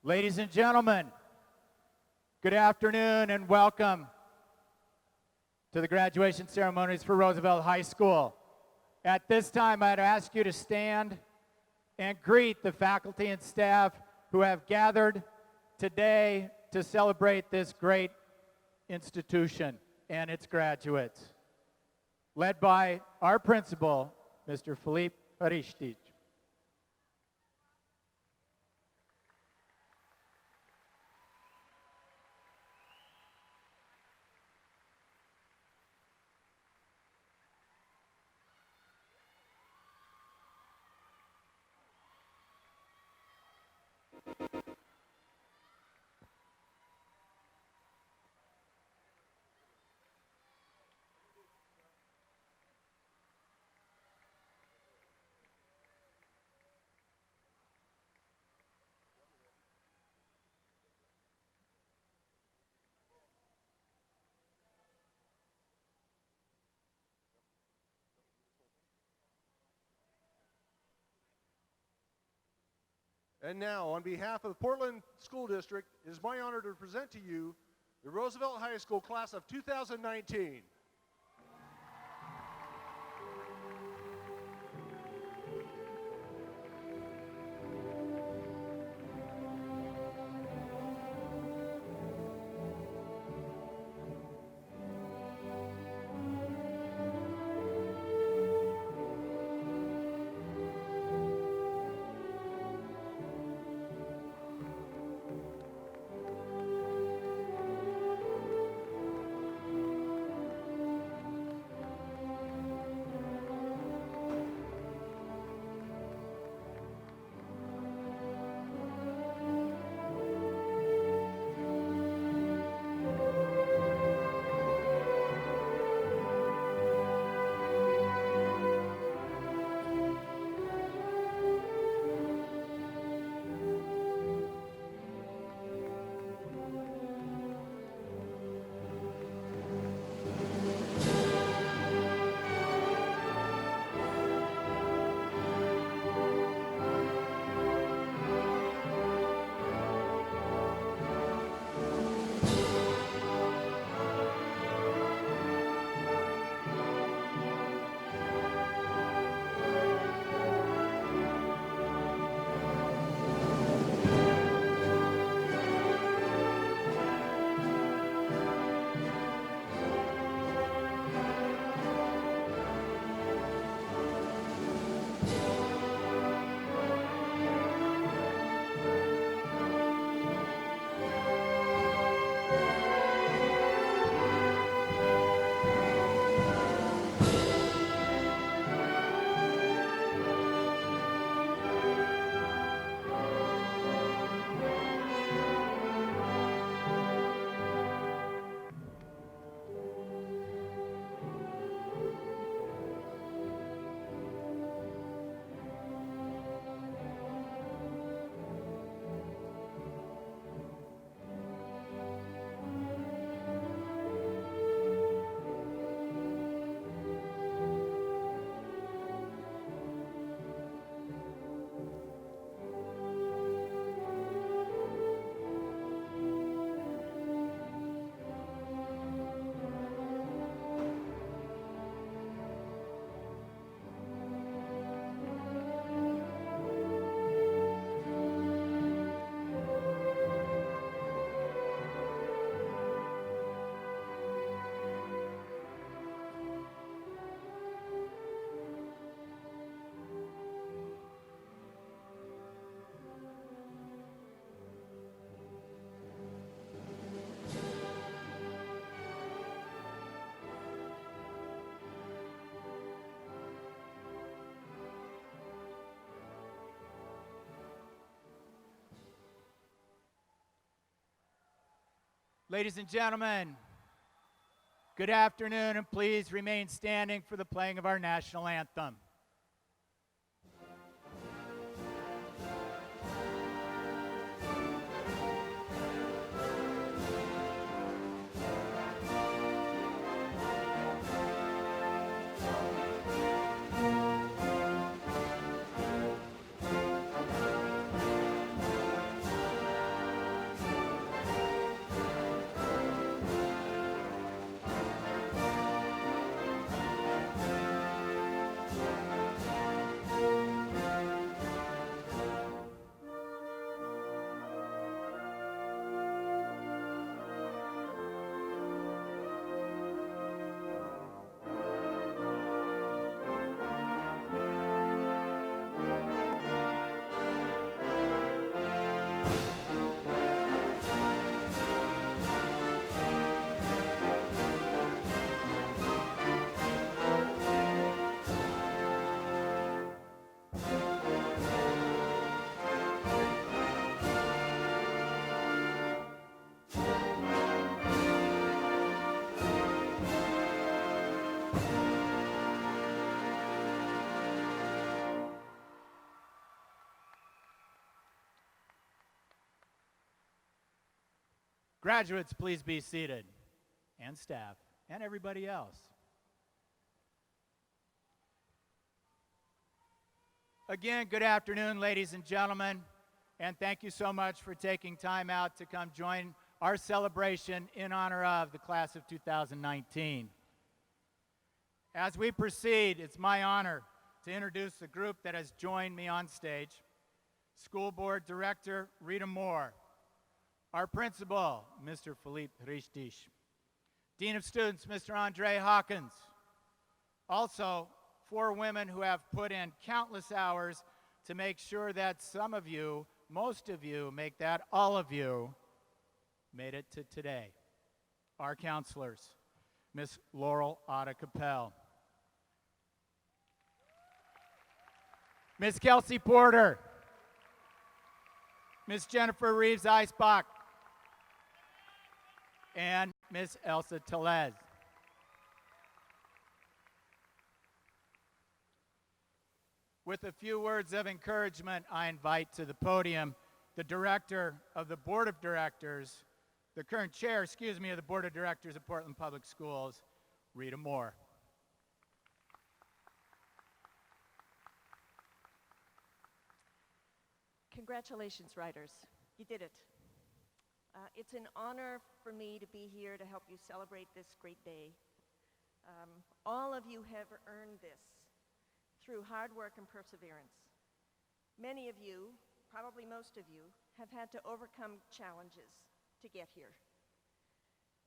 Ladies and gentlemen, good afternoon and welcome to the graduation ceremonies for Roosevelt High School. At this time, I'd ask you to stand and greet the faculty and staff who have gathered today to celebrate this great institution and its graduates, led by our principal, Mr. Filip Aristić. And now, on behalf of the Portland School District, it is my honor to present to you the Roosevelt High School class of 2019. Ladies and gentlemen, good afternoon, and please remain standing for the playing of our national anthem. Graduates, please be seated, and staff, and everybody else. Again, good afternoon, ladies and gentlemen, and thank you so much for taking time out to come join our celebration in honor of the class of 2019. As we proceed, it's my honor to introduce the group that has joined me on stage. School Board Director Rita Moore, our Principal, Mr. Philippe Richtisch, Dean of Students, Mr. Andre Hawkins. Also, 4 women who have put in countless hours to make sure that some of you, most of you, make that all of you, made it to today. Our counselors, Miss Laurel Otta Capel, Miss Kelsey Porter, Miss Jennifer Reeves Eisbach, and Miss Elsa Telez. With a few words of encouragement, I invite to the podium the director of the Board of Directors, the current chair, of the Board of Directors of Portland Public Schools, Rita Moore. Congratulations, riders. You did it. It's an honor for me to be here to help you celebrate this great day. All of you have earned this through hard work and perseverance. Many of you, probably most of you, have had to overcome challenges to get here.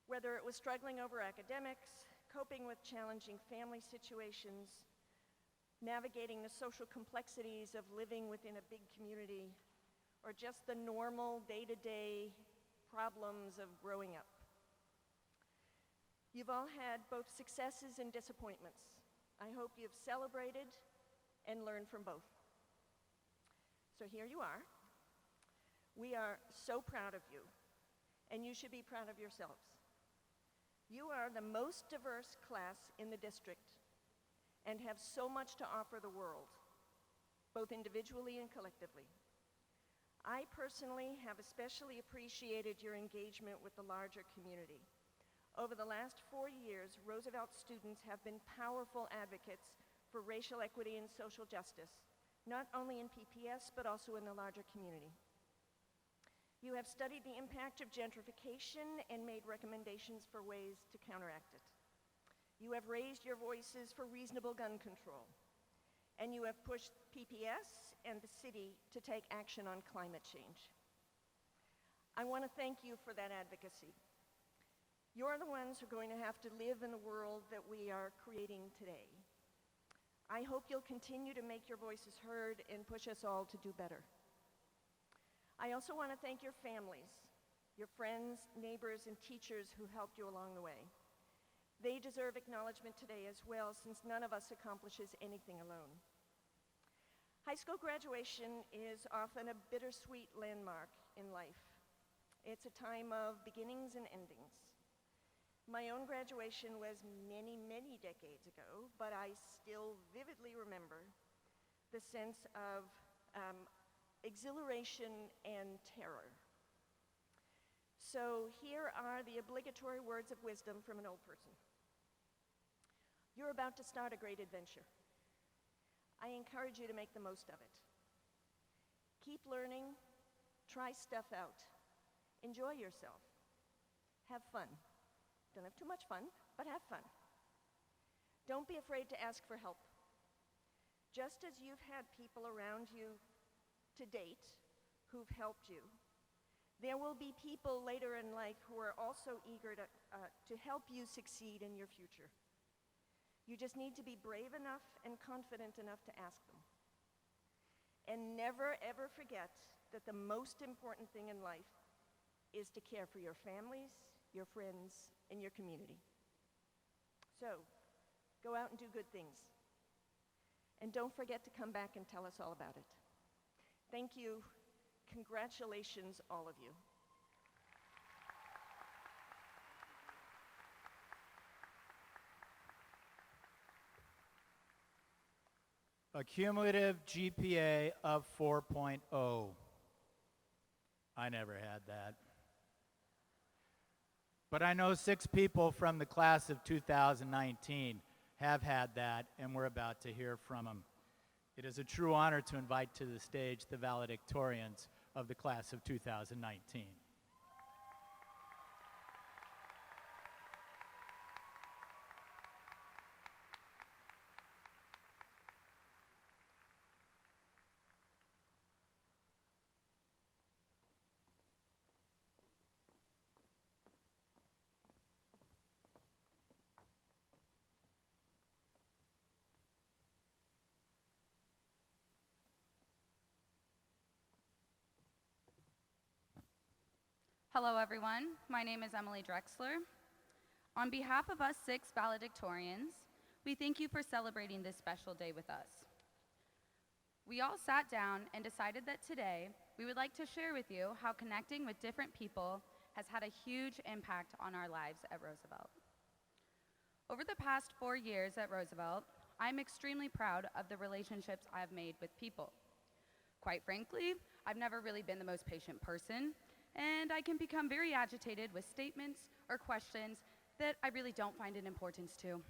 Whether it was struggling over academics, coping with challenging family situations, navigating the social complexities of living within a big community, or just the normal day-to-day problems of growing up. You've all had both successes and disappointments. I hope you've celebrated and learned from both. So here you are. We are so proud of you, and you should be proud of yourselves. You are the most diverse class in the district and have so much to offer the world, both individually and collectively. I personally have especially appreciated your engagement with the larger community. Over the last 4 years, Roosevelt students have been powerful advocates for racial equity and social justice, not only in PPS, but also in the larger community. You have studied the impact of gentrification and made recommendations for ways to counteract it. You have raised your voices for reasonable gun control, and you have pushed PPS and the city to take action on climate change. I want to thank you for that advocacy. You're the ones who are going to have to live in the world that we are creating today. I hope you'll continue to make your voices heard and push us all to do better. I also want to thank your families, your friends, neighbors, and teachers who helped you along the way. They deserve acknowledgement today as well, since none of us accomplishes anything alone. High school graduation is often a bittersweet landmark in life. It's a time of beginnings and endings. My own graduation was many, many decades ago, but I still vividly remember the sense of exhilaration and terror. So here are the obligatory words of wisdom from an old person. You're about to start a great adventure. I encourage you to make the most of it. Keep learning, try stuff out, enjoy yourself, have fun. Don't have too much fun, but have fun. Don't be afraid to ask for help. Just as you've had people around you to date who've helped you, there will be people later in life who are also eager to help you succeed in your future. You just need to be brave enough and confident enough to ask them. And never, ever forget that the most important thing in life is to care for your families, your friends, and your community. So, go out and do good things. And don't forget to come back and tell us all about it. Thank you. Congratulations, all of you. A cumulative GPA of 4.0. I never had that. But I know 6 people from the class of 2019 have had that, and we're about to hear from them. It is a true honor to invite to the stage the valedictorians of the class of 2019. Hello, everyone. My name is Emily Drexler. On behalf of us 6 valedictorians, we thank you for celebrating this special day with us. We all sat down and decided that today we would like to share with you how connecting with different people has had a huge impact on our lives at Roosevelt. Over the past 4 years at Roosevelt, I'm extremely proud of the relationships I've made with people. Quite frankly, I've never really been the most patient person, and I can become very agitated with statements or questions that I really don't find an importance to.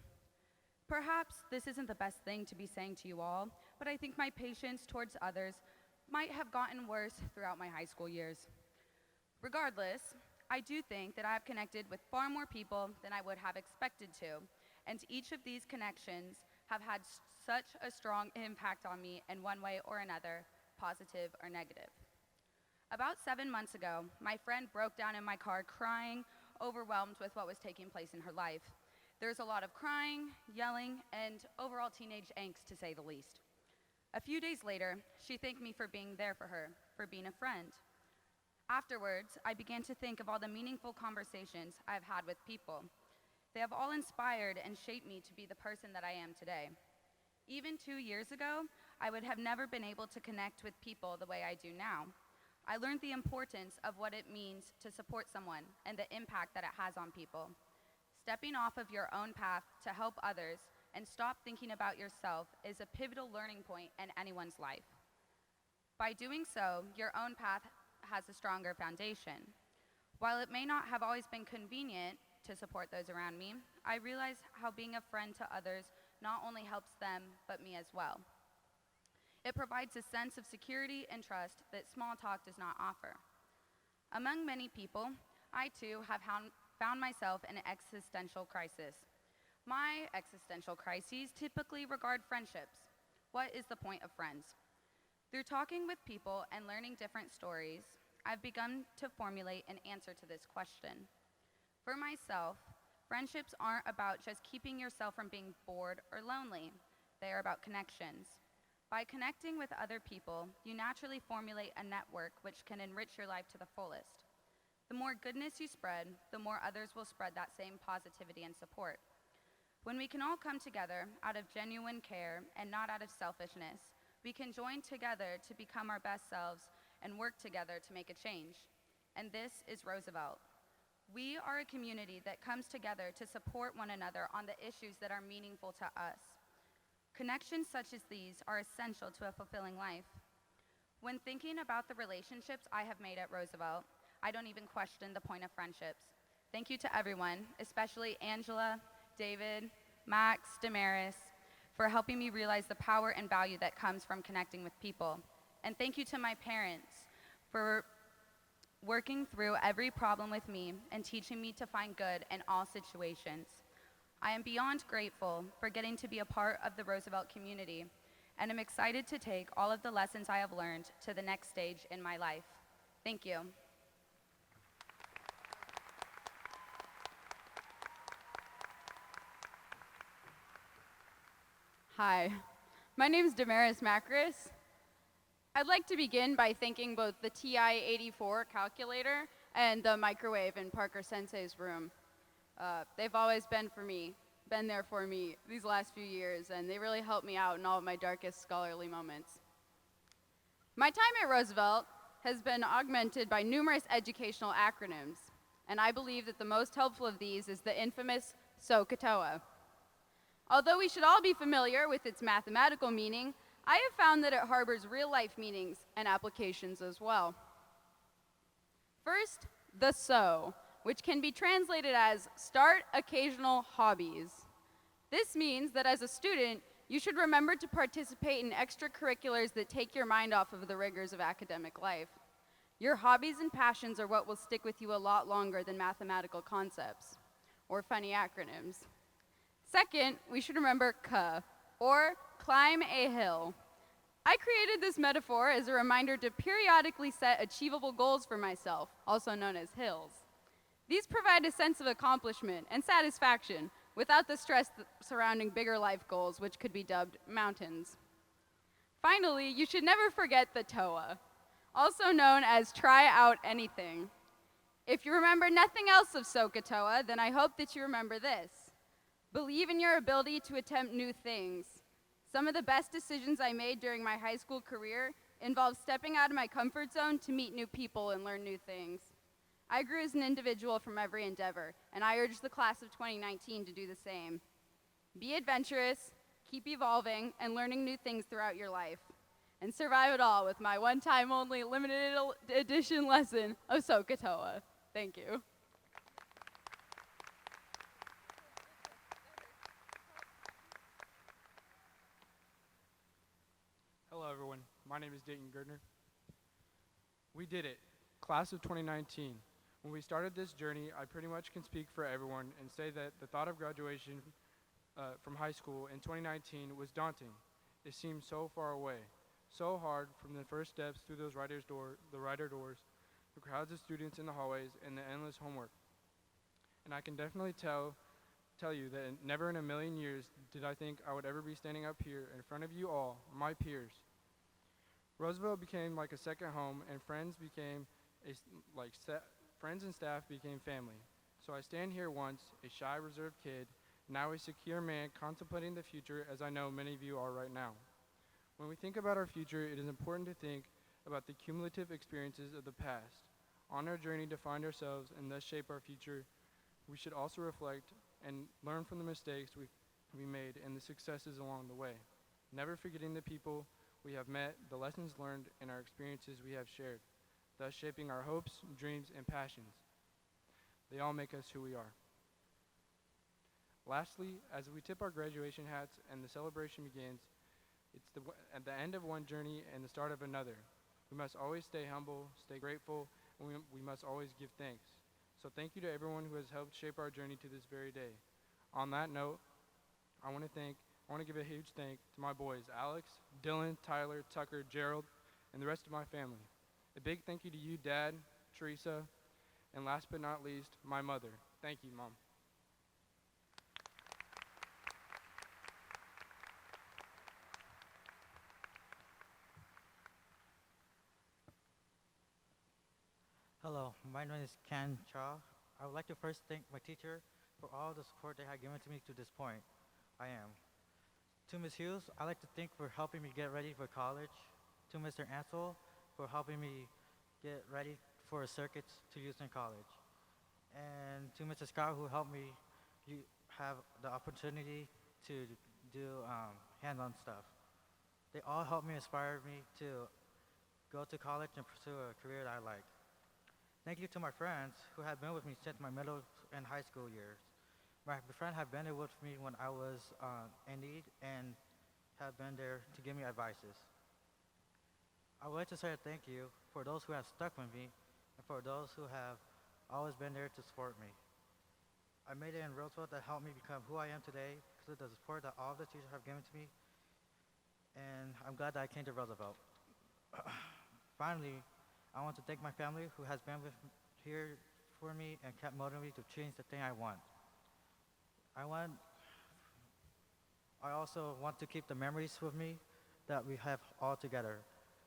Perhaps this isn't the best thing to be saying to you all, but I think my patience towards others might have gotten worse throughout my high school years. Regardless, I do think that I've connected with far more people than I would have expected to, and each of these connections have had such a strong impact on me in one way or another, positive or negative. About 7 months ago, my friend broke down in my car crying, overwhelmed with what was taking place in her life. There was a lot of crying, yelling, and overall teenage angst, to say the least. A few days later, she thanked me for being there for her, for being a friend. Afterwards, I began to think of all the meaningful conversations I've had with people. They have all inspired and shaped me to be the person that I am today. Even 2 years ago, I would have never been able to connect with people the way I do now. I learned the importance of what it means to support someone and the impact that it has on people. Stepping off of your own path to help others and stop thinking about yourself is a pivotal learning point in anyone's life. By doing so, your own path has a stronger foundation. While it may not have always been convenient to support those around me, I realize how being a friend to others not only helps them, but me as well. It provides a sense of security and trust that small talk does not offer. Among many people, I too have found myself in an existential crisis. My existential crises typically regard friendships. What is the point of friends? Through talking with people and learning different stories, I've begun to formulate an answer to this question. For myself, friendships aren't about just keeping yourself from being bored or lonely. They are about connections. By connecting with other people, you naturally formulate a network which can enrich your life to the fullest. The more goodness you spread, the more others will spread that same positivity and support. When we can all come together out of genuine care and not out of selfishness, we can join together to become our best selves and work together to make a change. And this is Roosevelt. We are a community that comes together to support one another on the issues that are meaningful to us. Connections such as these are essential to a fulfilling life. When thinking about the relationships I have made at Roosevelt, I don't even question the point of friendships. Thank you to everyone, especially Angela, David, Max, Damaris, for helping me realize the power and value that comes from connecting with people. And thank you to my parents for working through every problem with me and teaching me to find good in all situations. I am beyond grateful for getting to be a part of the Roosevelt community, and I'm excited to take all of the lessons I have learned to the next stage in my life. Thank you. Hi, my name is Damaris Macris. I'd like to begin by thanking both the TI-84 calculator and the microwave in Parker Sensei's room. They've always been there for me these last few years, and they really helped me out in all of my darkest scholarly moments. My time at Roosevelt has been augmented by numerous educational acronyms, and I believe that the most helpful of these is the infamous SOHCAHTOA. Although we should all be familiar with its mathematical meaning, I have found that it harbors real-life meanings and applications as well. First, the SO, which can be translated as start occasional hobbies. This means that as a student, you should remember to participate in extracurriculars that take your mind off of the rigors of academic life. Your hobbies and passions are what will stick with you a lot longer than mathematical concepts or funny acronyms. Second, we should remember K, or climb a hill. I created this metaphor as a reminder to periodically set achievable goals for myself, also known as hills. These provide a sense of accomplishment and satisfaction without the stress surrounding bigger life goals, which could be dubbed mountains. Finally, you should never forget the TOA, also known as try out anything. If you remember nothing else of SOCOTOA, then I hope that you remember this. Believe in your ability to attempt new things. Some of the best decisions I made during my high school career involved stepping out of my comfort zone to meet new people and learn new things. I grew as an individual from every endeavor, and I urge the class of 2019 to do the same. Be adventurous, keep evolving, and learning new things throughout your life. And survive it all with my one-time only limited edition lesson of SOCOTOA. Thank you. Hello everyone, my name is Dayton Gardner. We did it, class of 2019. When we started this journey, I pretty much can speak for everyone and say that the thought of graduation from high school in 2019 was daunting. It seemed so far away, so hard from the first steps through those the writer doors, the crowds of students in the hallways, and the endless homework. And I can definitely tell you that never in a million years did I think I would ever be standing up here in front of you all, my peers. Roosevelt became like a second home, and friends and staff became family. So I stand here once, a shy, reserved kid, now a secure man contemplating the future, as I know many of you are right now. When we think about our future, it is important to think about the cumulative experiences of the past. On our journey to find ourselves and thus shape our future, we should also reflect and learn from the mistakes we made and the successes along the way, never forgetting the people we have met, the lessons learned, and our experiences we have shared, thus shaping our hopes, dreams, and passions. They all make us who we are. Lastly, as we tip our graduation hats and the celebration begins, it's at the end of one journey and the start of another. We must always stay humble, stay grateful, and we must always give thanks. So thank you to everyone who has helped shape our journey to this very day. On that note, I want to give a huge thank to my boys, Alex, Dylan, Tyler, Tucker, Gerald, and the rest of my family. A big thank you to you, Dad, Teresa, and last but not least, my mother. Thank you, Mom. Hello, my name is Ken Cha. I would like to first thank my teacher for all the support they have given to me to this point. I am. To Ms. Hughes, I'd like to thank for helping me get ready for college. To Mr. Ansel, for helping me get ready for circuits to use in college. And to Mr. Scott, who helped me have the opportunity to do hands-on stuff. They all helped me, inspire me to go to college and pursue a career that I like. Thank you to my friends who have been with me since my middle and high school years. My friends have been there with me when I was in need and have been there to give me advices. I would like to say a thank you for those who have stuck with me and for those who have always been there to support me. I made it in Roosevelt that helped me become who I am today because of the support that all the teachers have given to me, and I'm glad that I came to Roosevelt. Finally, I want to thank my family who has been here for me and kept motivating me to change the thing I want. I also want to keep the memories with me that we have all together.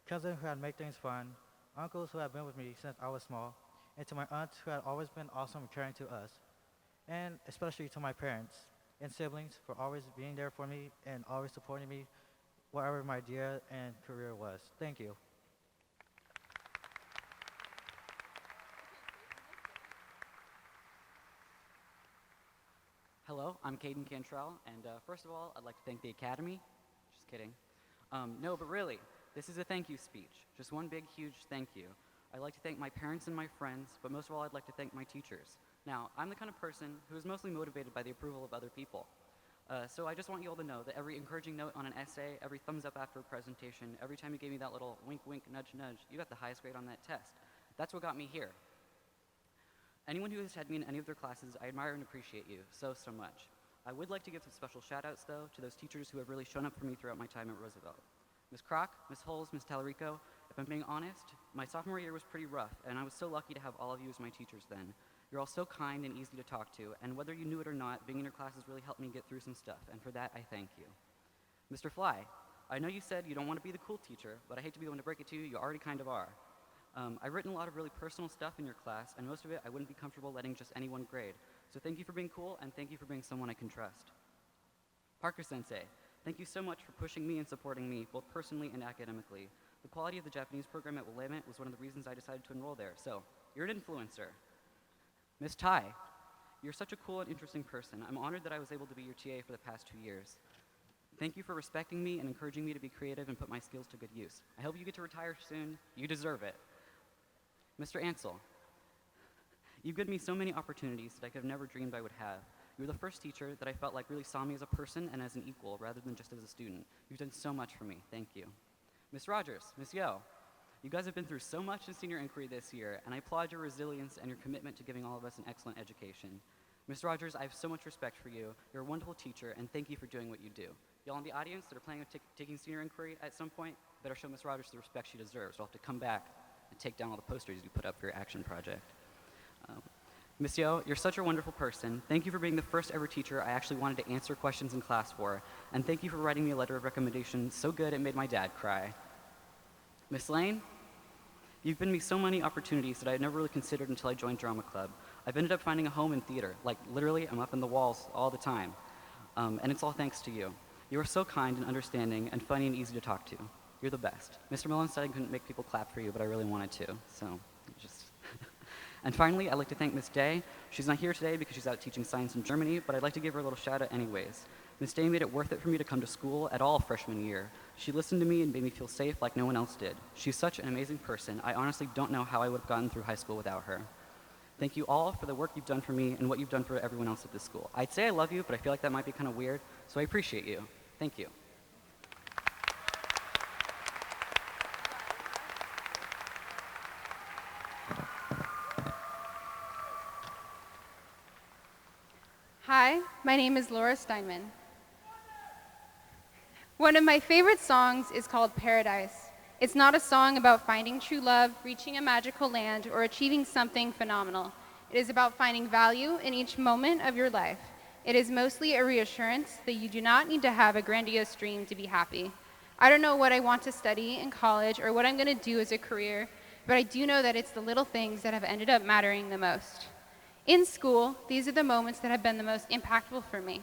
Cousins who had made things fun, uncles who have been with me since I was small, and to my aunts who had always been awesome and caring to us. And especially to my parents and siblings for always being there for me and always supporting me whatever my idea and career was. Thank you. Hello, I'm Caden Cantrell, and first of all, I'd like to thank the Academy. Just kidding. No, but really, this is a thank you speech. Just one big, huge thank you. I'd like to thank my parents and my friends, but most of all, I'd like to thank my teachers. Now, I'm the kind of person who is mostly motivated by the approval of other people. So I just want you all to know that every encouraging note on an essay, every thumbs up after a presentation, every time you gave me that little wink, wink, nudge, nudge, you got the highest grade on that test. That's what got me here. Anyone who has had me in any of their classes, I admire and appreciate you so much. I would like to give some special shout outs, though, to those teachers who have really shown up for me throughout my time at Roosevelt. Ms. Kroc, Ms. Holes, Ms. Tallarico, if I'm being honest, my sophomore year was pretty rough, and I was so lucky to have all of you as my teachers then. You're all so kind and easy to talk to, and whether you knew it or not, being in your classes really helped me get through some stuff, and for that, I thank you. Mr. Fly, I know you said you don't want to be the cool teacher, but I hate to be the one to break it to you, you already kind of are. I've written a lot of really personal stuff in your class, and most of it I wouldn't be comfortable letting just anyone grade. So thank you for being cool, and thank you for being someone I can trust. Parker Sensei, thank you so much for pushing me and supporting me, both personally and academically. The quality of the Japanese program at Willamette was one of the reasons I decided to enroll there, so you're an influencer. Ms. Tai, you're such a cool and interesting person. I'm honored that I was able to be your TA for the past 2 years. Thank you for respecting me and encouraging me to be creative and put my skills to good use. I hope you get to retire soon. You deserve it. Mr. Ansel, you've given me so many opportunities that I could have never dreamed I would have. You were the first teacher that I felt like really saw me as a person and as an equal rather than just as a student. You've done so much for me. Thank you. Ms. Rogers, Ms. Yo, you guys have been through so much in senior inquiry this year, and I applaud your resilience and your commitment to giving all of us an excellent education. Ms. Rogers, I have so much respect for you. You're a wonderful teacher, and thank you for doing what you do. Y'all in the audience that are planning on taking senior inquiry at some point, better show Ms. Rogers the respect she deserves. We'll have to come back and take down all the posters you put up for your action project. Ms. Yo, you're such a wonderful person. Thank you for being the first ever teacher I actually wanted to answer questions in class for, and thank you for writing me a letter of recommendation so good it made my dad cry. Miss Lane, you've given me so many opportunities that I had never really considered until I joined drama club. I've ended up finding a home in theater. Like, literally, I'm up in the walls all the time. And it's all thanks to you. You are so kind and understanding and funny and easy to talk to. You're the best. Mr. Millen said I couldn't make people clap for you, but I really wanted to, so just... And finally, I'd like to thank Miss Day. She's not here today because she's out teaching science in Germany, but I'd like to give her a little shout out anyways. Miss Day made it worth it for me to come to school at all freshman year. She listened to me and made me feel safe like no one else did. She's such an amazing person. I honestly don't know how I would have gotten through high school without her. Thank you all for the work you've done for me and what you've done for everyone else at this school. I'd say I love you, but I feel like that might be kind of weird, so I appreciate you. Thank you. Hi, my name is Laura Steinman. One of my favorite songs is called Paradise. It's not a song about finding true love, reaching a magical land, or achieving something phenomenal. It is about finding value in each moment of your life. It is mostly a reassurance that you do not need to have a grandiose dream to be happy. I don't know what I want to study in college or what I'm going to do as a career, but I do know that it's the little things that have ended up mattering the most. In school, these are the moments that have been the most impactful for me.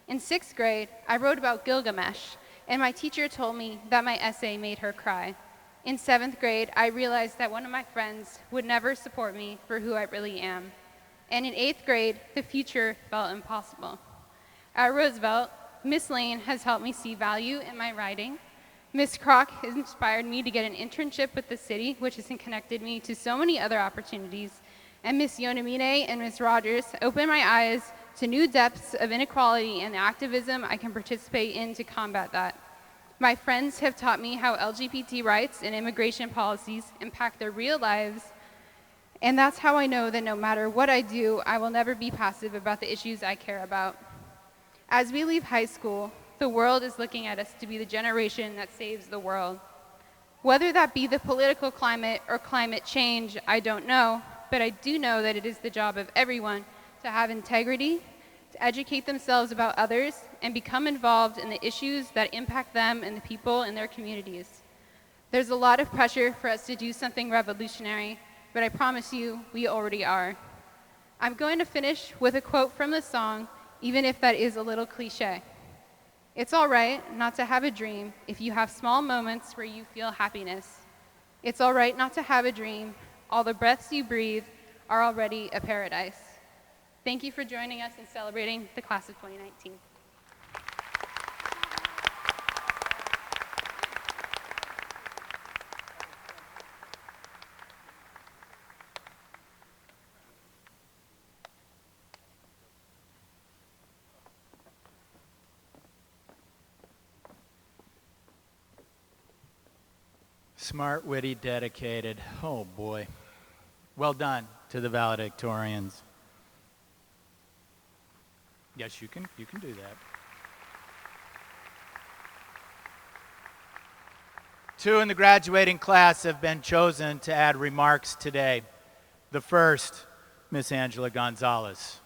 In 6th grade, I wrote about Gilgamesh, and my teacher told me that my essay made her cry. In 7th grade, I realized that one of my friends would never support me for who I really am. And in 8th grade, the future felt impossible. At Roosevelt, Miss Lane has helped me see value in my writing. Miss Kroc has inspired me to get an internship with the city, which has connected me to so many other opportunities. And Miss Yonamine and Miss Rogers opened my eyes to new depths of inequality and the activism I can participate in to combat that. My friends have taught me how LGBT rights and immigration policies impact their real lives, and that's how I know that no matter what I do, I will never be passive about the issues I care about. As we leave high school, the world is looking at us to be the generation that saves the world. Whether that be the political climate or climate change, I don't know, but I do know that it is the job of everyone to have integrity, to educate themselves about others, and become involved in the issues that impact them and the people in their communities. There's a lot of pressure for us to do something revolutionary, but I promise you, we already are. I'm going to finish with a quote from the song, even if that is a little cliche. It's all right not to have a dream if you have small moments where you feel happiness. It's all right not to have a dream. All the breaths you breathe are already a paradise. Thank you for joining us in celebrating the class of 2019. Smart, witty, dedicated. Oh boy. Well done to the valedictorians. Yes, you can do that. 2 in the graduating class have been chosen to add remarks today. The first, Miss Angela Gonzalez.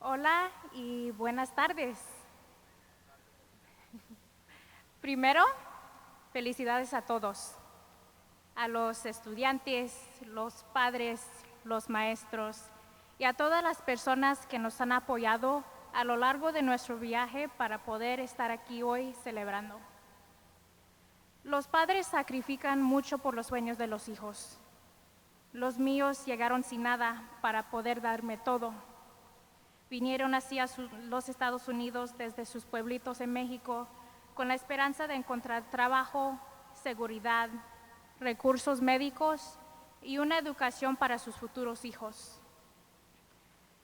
Hola y buenas tardes. Primero, felicidades a todos, a los estudiantes, los padres, los maestros y a todas las personas que nos han apoyado a lo largo de nuestro viaje para poder estar aquí hoy celebrando. Los padres sacrifican mucho por los sueños de los hijos. Los míos llegaron sin nada para poder darme todo. Vinieron así a los Estados Unidos desde sus pueblitos en México con la esperanza de encontrar trabajo, seguridad, recursos médicos y una educación para sus futuros hijos.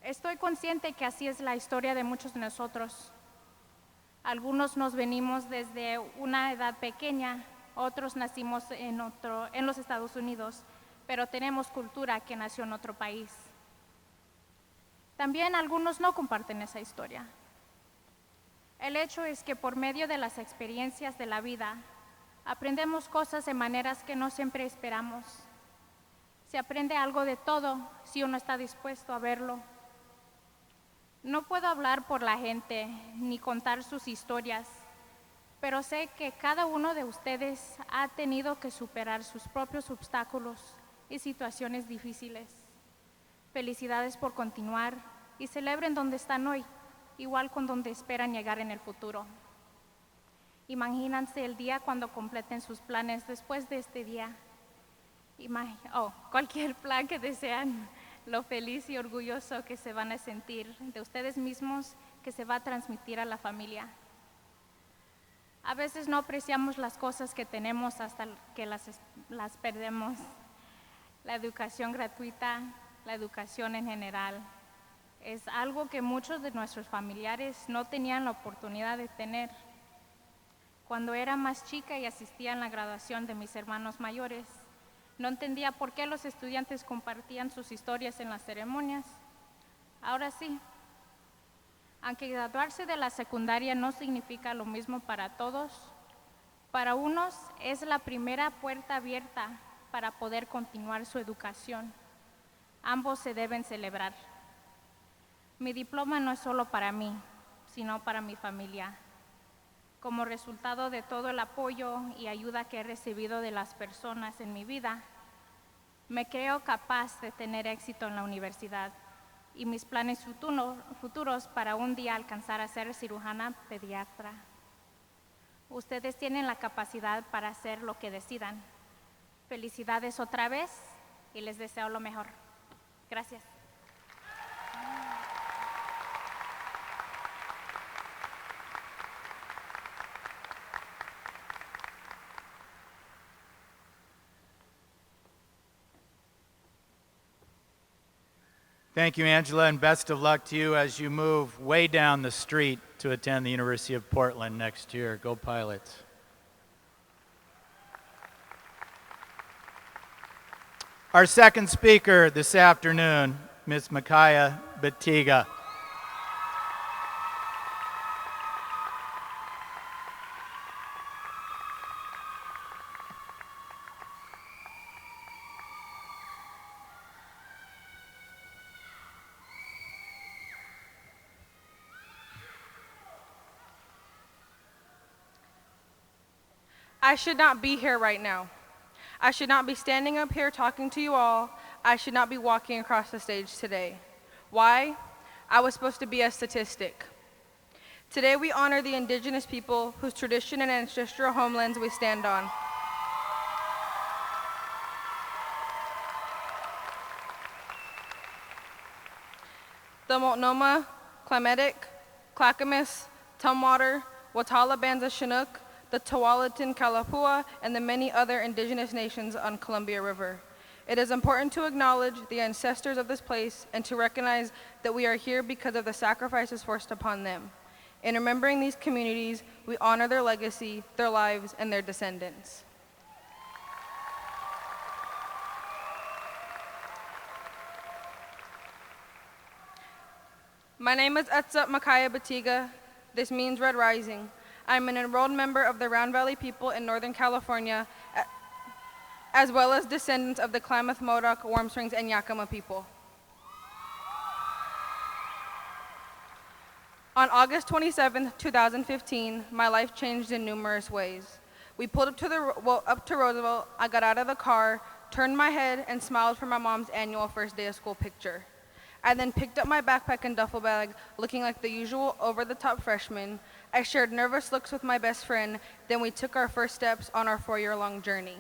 Estoy consciente que así es la historia de muchos de nosotros. Algunos nos venimos desde una edad pequeña, otros nacimos en los Estados Unidos, pero tenemos cultura que nació en otro país. También algunos no comparten esa historia. El hecho es que por medio de las experiencias de la vida, aprendemos cosas de maneras que no siempre esperamos. Se aprende algo de todo si uno está dispuesto a verlo. No puedo hablar por la gente ni contar sus historias, pero sé que cada uno de ustedes ha tenido que superar sus propios obstáculos y situaciones difíciles. Felicidades por continuar y celebren donde están hoy, igual con donde esperan llegar en el futuro. Imagínense el día cuando completen sus planes después de este día. Cualquier plan que desean, lo feliz y orgulloso que se van a sentir de ustedes mismos, que se va a transmitir a la familia. A veces no apreciamos las cosas que tenemos hasta que las perdemos. La educación gratuita, la educación en general, es algo que muchos de nuestros familiares no tenían la oportunidad de tener. Cuando era más chica y asistía a la graduación de mis hermanos mayores, no entendía por qué los estudiantes compartían sus historias en las ceremonias. Ahora sí. Aunque graduarse de la secundaria no significa lo mismo para todos, para unos es la primera puerta abierta para poder continuar su educación. Ambos se deben celebrar. Mi diploma no es solo para mí, sino para mi familia. Como resultado de todo el apoyo y ayuda que he recibido de las personas en mi vida, me creo capaz de tener éxito en la universidad y mis planes futuros para un día alcanzar a ser cirujana pediatra. Ustedes tienen la capacidad para hacer lo que decidan. Felicidades otra vez y les deseo lo mejor. Gracias. Thank you, Angela, and best of luck to you as you move way down the street to attend the University of Portland next year. Go Pilots. Our second speaker this afternoon, Ms. Micaiah Batiga. I should not be here right now. I should not be standing up here talking to you all. I should not be walking across the stage today. Why? I was supposed to be a statistic. Today we honor the indigenous people whose tradition and ancestral homelands we stand on. The Multnomah, Clametic, Clackamas, Tumwater, Watala Banza Chinook, the Tualatin Kalapua, and the many other indigenous nations on Columbia River. It is important to acknowledge the ancestors of this place and to recognize that we are here because of the sacrifices forced upon them. In remembering these communities, we honor their legacy, their lives, and their descendants. My name is Etzat Makaya Batiga. This means Red Rising. I'm an enrolled member of the Round Valley people in Northern California, as well as descendants of the Klamath, Modoc, Warm Springs, and Yakima people. On August 27, 2015, my life changed in numerous ways. We pulled up to Roosevelt. I got out of the car, turned my head, and smiled for my mom's annual first day of school picture. I then picked up my backpack and duffel bag, looking like the usual over-the-top freshman. I shared nervous looks with my best friend, then we took our first steps on our 4-year-long journey.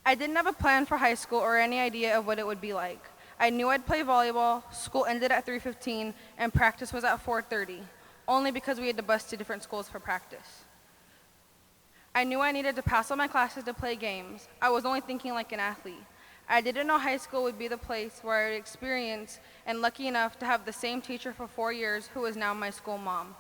I didn't have a plan for high school or any idea of what it would be like. I knew I'd play volleyball, school ended at 3:15, and practice was at 4:30, only because we had to bus to different schools for practice. I knew I needed to pass all my classes to play games. I was only thinking like an athlete. I didn't know high school would be the place where I would experience and lucky enough to have the same teacher for 4 years who is now my school mom.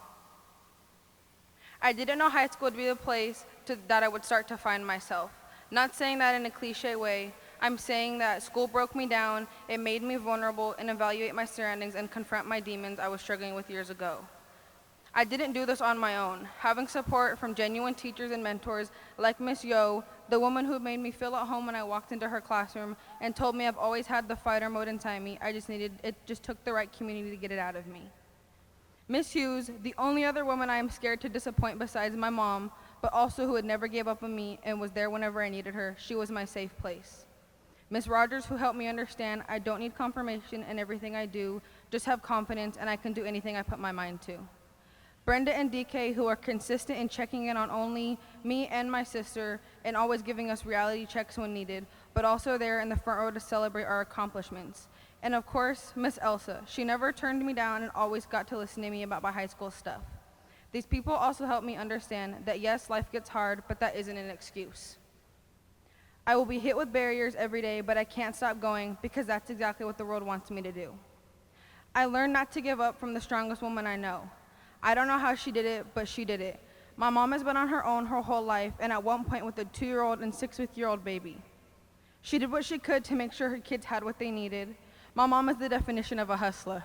I didn't know high school would be the place that I would start to find myself. Not saying that in a cliche way. I'm saying that school broke me down, it made me vulnerable, and evaluate my surroundings and confront my demons I was struggling with years ago. I didn't do this on my own. Having support from genuine teachers and mentors like Miss Yo, the woman who made me feel at home when I walked into her classroom and told me I've always had the fighter mode inside me, it just took the right community to get it out of me. Miss Hughes, the only other woman I am scared to disappoint besides my mom, but also who had never gave up on me and was there whenever I needed her, she was my safe place. Miss Rogers, who helped me understand I don't need confirmation in everything I do, just have confidence and I can do anything I put my mind to. Brenda and DK, who are consistent in checking in on only me and my sister and always giving us reality checks when needed, but also there in the front row to celebrate our accomplishments. And of course, Miss Elsa. She never turned me down and always got to listen to me about my high school stuff. These people also helped me understand that yes, life gets hard, but that isn't an excuse. I will be hit with barriers every day, but I can't stop going because that's exactly what the world wants me to do. I learned not to give up from the strongest woman I know. I don't know how she did it, but she did it. My mom has been on her own her whole life, and at one point with a 2-year-old and 6-year-old baby. She did what she could to make sure her kids had what they needed. My mom is the definition of a hustler.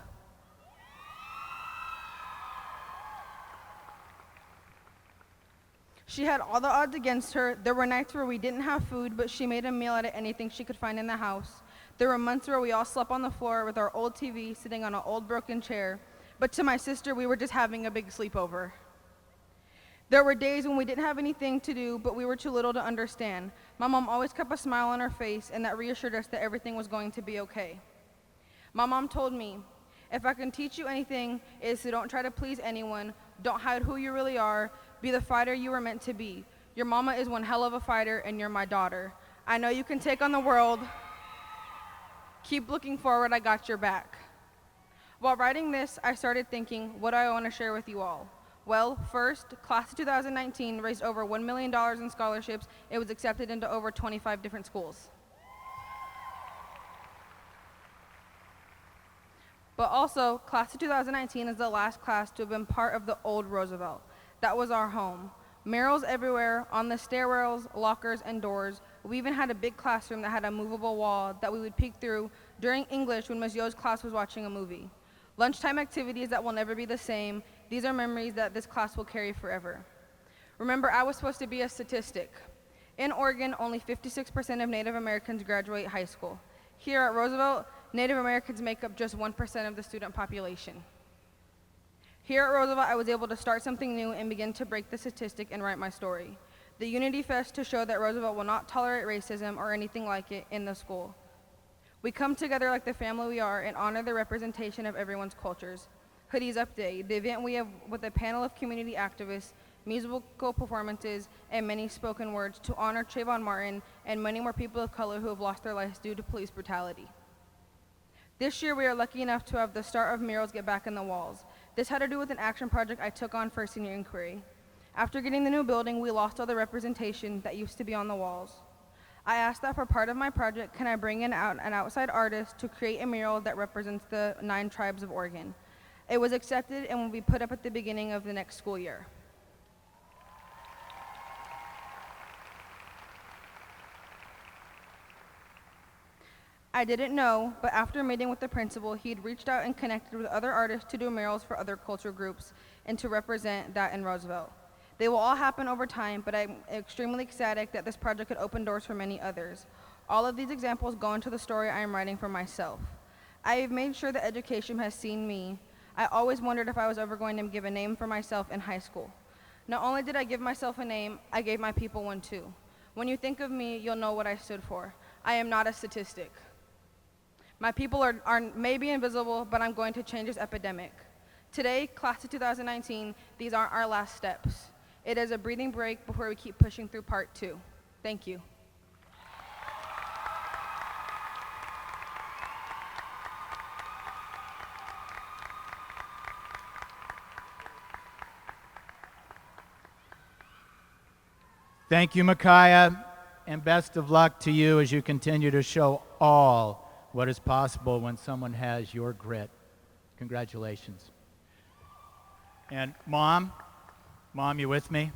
She had all the odds against her. There were nights where we didn't have food, but she made a meal out of anything she could find in the house. There were months where we all slept on the floor with our old TV sitting on an old broken chair. But to my sister, we were just having a big sleepover. There were days when we didn't have anything to do, but we were too little to understand. My mom always kept a smile on her face, and that reassured us that everything was going to be okay. My mom told me, if I can teach you anything, is to don't try to please anyone, don't hide who you really are, be the fighter you were meant to be. Your mama is one hell of a fighter, and you're my daughter. I know you can take on the world. Keep looking forward, I got your back. While writing this, I started thinking, what do I want to share with you all? Well, first, class of 2019 raised over $1 million in scholarships. It was accepted into over 25 different schools. But also, class of 2019 is the last class to have been part of the old Roosevelt. That was our home. Murals everywhere, on the stairwells, lockers, and doors. We even had a big classroom that had a movable wall that we would peek through during English when Ms. Yo's class was watching a movie. Lunchtime activities that will never be the same. These are memories that this class will carry forever. Remember, I was supposed to be a statistic. In Oregon, only 56% of Native Americans graduate high school. Here at Roosevelt, Native Americans make up just 1% of the student population. Here at Roosevelt, I was able to start something new and begin to break the statistic and write my story. The Unity Fest to show that Roosevelt will not tolerate racism or anything like it in the school. We come together like the family we are and honor the representation of everyone's cultures. Hoodies Up Day, the event we have with a panel of community activists, musical performances, and many spoken words to honor Trayvon Martin and many more people of color who have lost their lives due to police brutality. This year, we are lucky enough to have the start of murals get back in the walls. This had to do with an action project I took on for senior inquiry. After getting the new building, we lost all the representation that used to be on the walls. I asked that for part of my project, can I bring in an outside artist to create a mural that represents the 9 tribes of Oregon. It was accepted and will be put up at the beginning of the next school year. I didn't know, but after meeting with the principal, he'd reached out and connected with other artists to do murals for other cultural groups and to represent that in Roosevelt. They will all happen over time, but I'm extremely ecstatic that this project could open doors for many others. All of these examples go into the story I am writing for myself. I have made sure that education has seen me. I always wondered if I was ever going to give a name for myself in high school. Not only did I give myself a name, I gave my people one too. When you think of me, you'll know what I stood for. I am not a statistic. My people are maybe invisible, but I'm going to change this epidemic. Today, class of 2019, these aren't our last steps. It is a breathing break before we keep pushing through part 2. Thank you. Thank you, Micaiah, and best of luck to you as you continue to show all what is possible when someone has your grit. Congratulations. And Mom, you with me?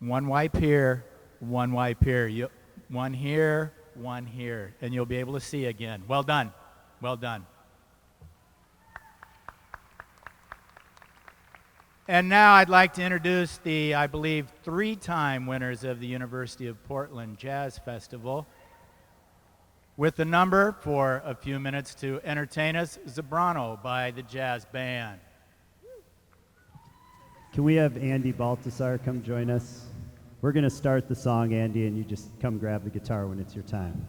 One wipe here, one wipe here. One here, one here, and you'll be able to see again. Well done. Well done. And now I'd like to introduce the, I believe, 3-time winners of the University of Portland Jazz Festival. With the number for a few minutes to entertain us, Zebrano by the Jazz Band. Can we have Andy Baltasar come join us? We're going to start the song, Andy, and you just come grab the guitar when it's your time.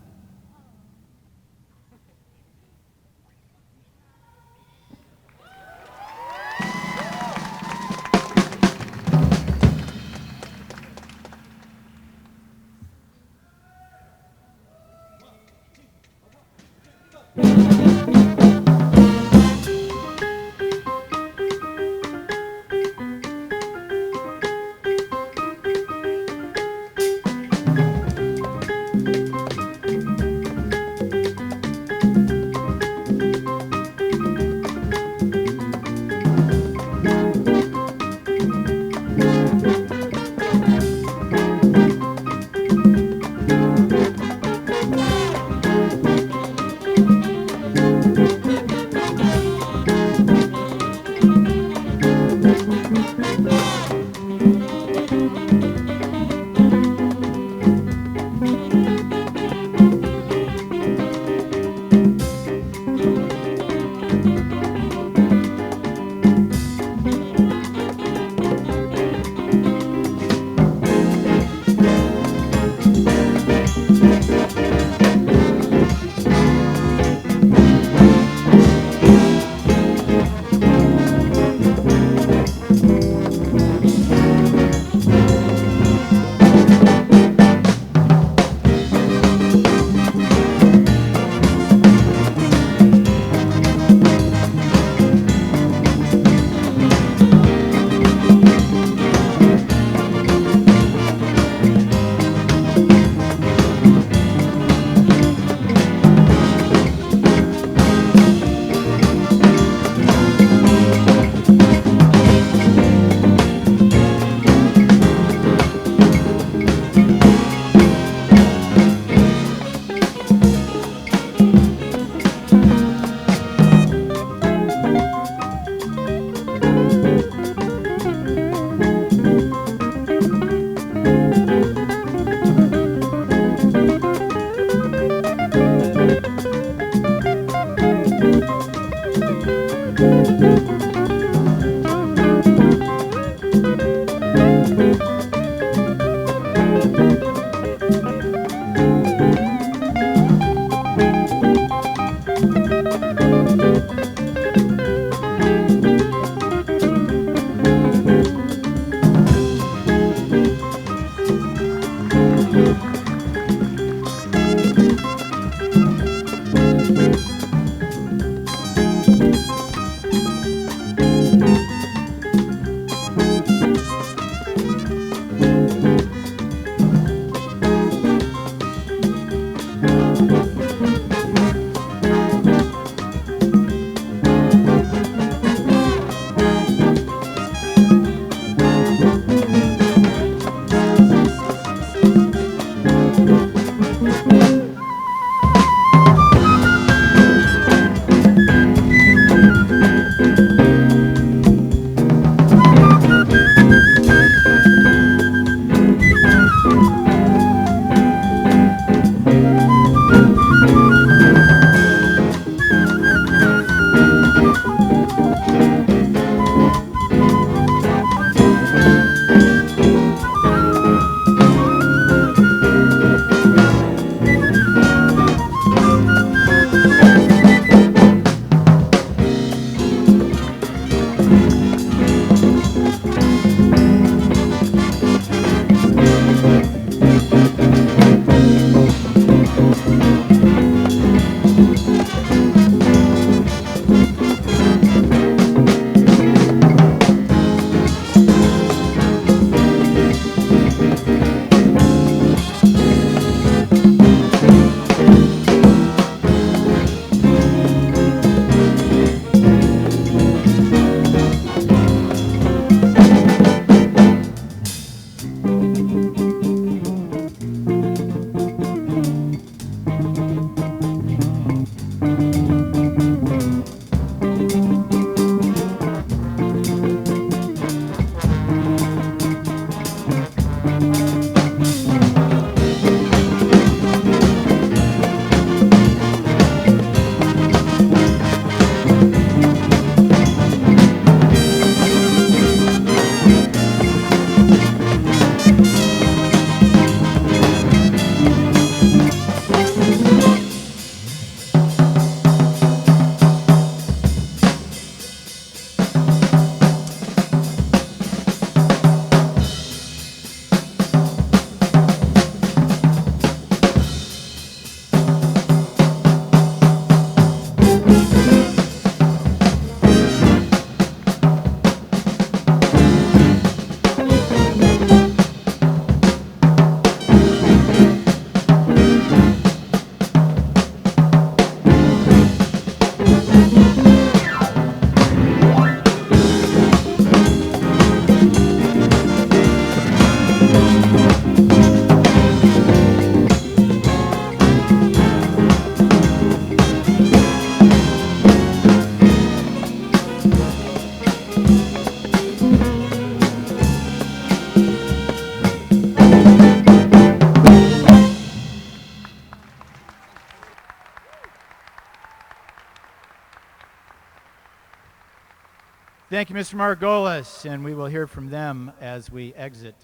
Thank you, Mr. Margolis, and we will hear from them as we exit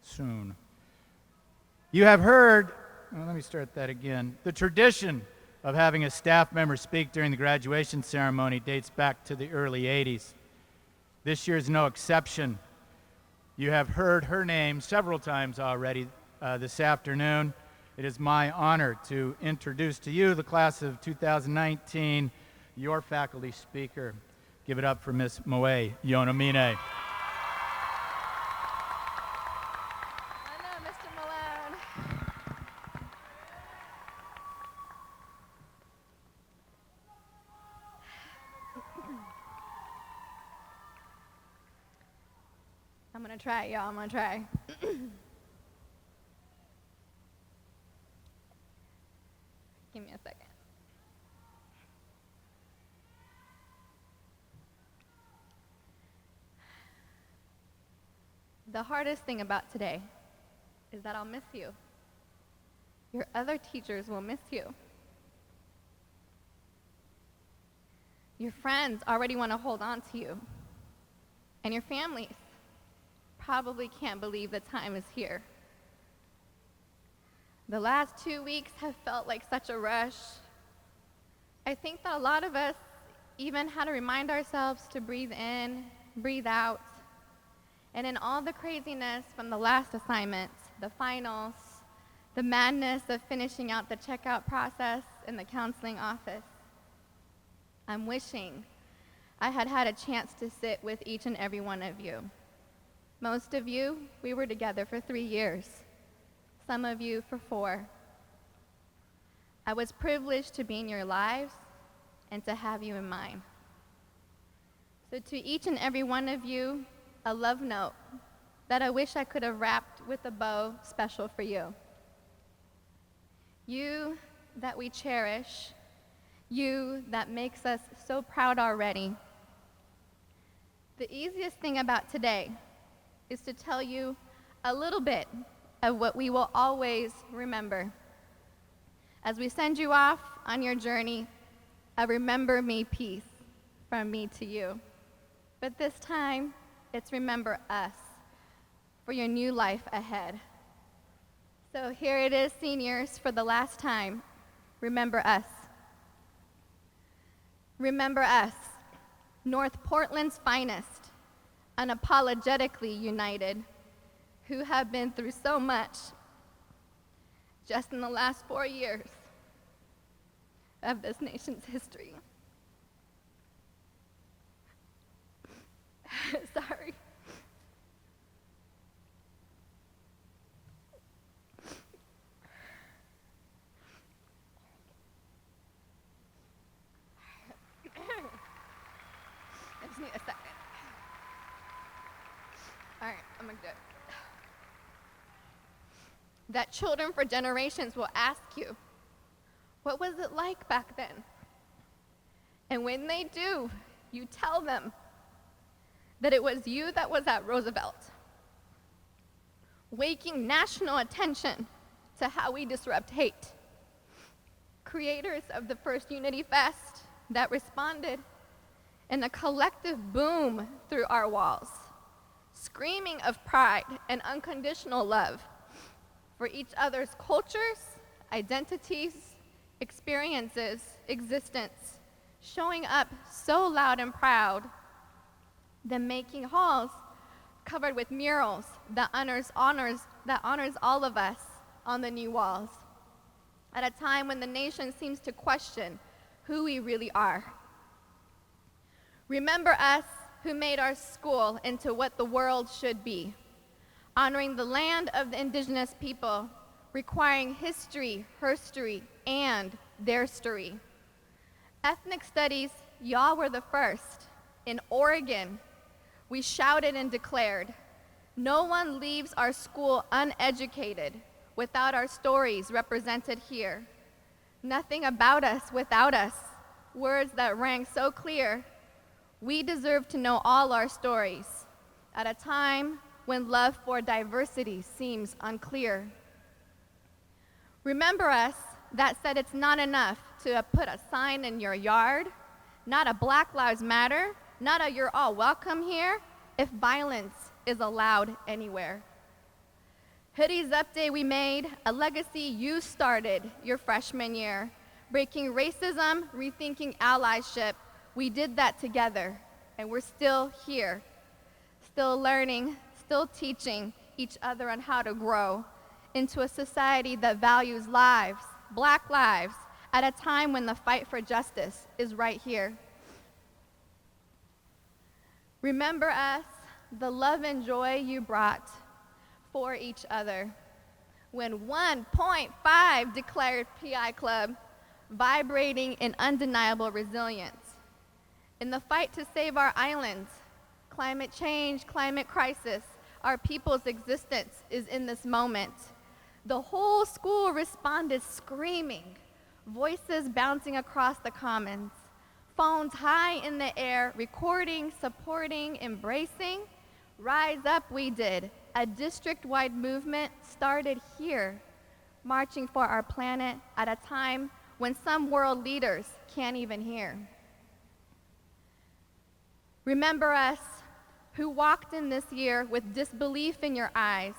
soon. You have heard, well, let me start that again. The tradition of having a staff member speak during the graduation ceremony dates back to the early 80s. This year is no exception. You have heard her name several times already this afternoon. It is my honor to introduce to you the class of 2019, your faculty speaker. Give it up for Ms. Moe Yonomine. I know, Mr. Malone. I'm gonna try, y'all. I'm gonna try. Give me a second. The hardest thing about today is that I'll miss you. Your other teachers will miss you. Your friends already want to hold on to you. And your families probably can't believe the time is here. The last 2 weeks have felt like such a rush. I think that a lot of us even had to remind ourselves to breathe in, breathe out. And in all the craziness from the last assignment, the finals, the madness of finishing out the checkout process in the counseling office, I'm wishing I had had a chance to sit with each and every one of you. Most of you, we were together for 3 years. Some of you for 4. I was privileged to be in your lives and to have you in mine. So to each and every one of you, a love note that I wish I could have wrapped with a bow special for you. You that we cherish, you that makes us so proud already. The easiest thing about today is to tell you a little bit of what we will always remember. As we send you off on your journey, a remember me piece from me to you. But this time, it's remember us for your new life ahead. So here it is, seniors, for the last time. Remember us. Remember us, North Portland's finest, unapologetically united, who have been through so much just in the last 4 years of this nation's history. Sorry. I just need a second. All right, I'm gonna do it. That children for generations will ask you, what was it like back then? And when they do, you tell them that it was you that was at Roosevelt, waking national attention to how we disrupt hate. Creators of the first Unity Fest that responded in a collective boom through our walls, screaming of pride and unconditional love for each other's cultures, identities, experiences, existence, showing up so loud and proud, then making halls covered with murals that honors all of us on the new walls, at a time when the nation seems to question who we really are. Remember us, who made our school into what the world should be, honoring the land of the indigenous people, requiring history, herstory, and their story. Ethnic studies, y'all were the first. In Oregon, we shouted and declared, no one leaves our school uneducated without our stories represented here. Nothing about us without us. Words that rang so clear. We deserve to know all our stories at a time when love for diversity seems unclear. Remember us that said it's not enough to put a sign in your yard, not a Black Lives Matter, not a you're all welcome here, if violence is allowed anywhere. Hoodies update we made, a legacy you started your freshman year. Breaking racism, rethinking allyship, we did that together, and we're still here. Still learning, still teaching each other on how to grow into a society that values lives, Black lives, at a time when the fight for justice is right here. Remember us, the love and joy you brought for each other. When 1.5 declared PI Club, vibrating in undeniable resilience. In the fight to save our islands, climate change, climate crisis, our people's existence is in this moment. The whole school responded screaming, voices bouncing across the commons, phones high in the air, recording, supporting, embracing. Rise up we did. A district-wide movement started here, marching for our planet at a time when some world leaders can't even hear. Remember us, who walked in this year with disbelief in your eyes,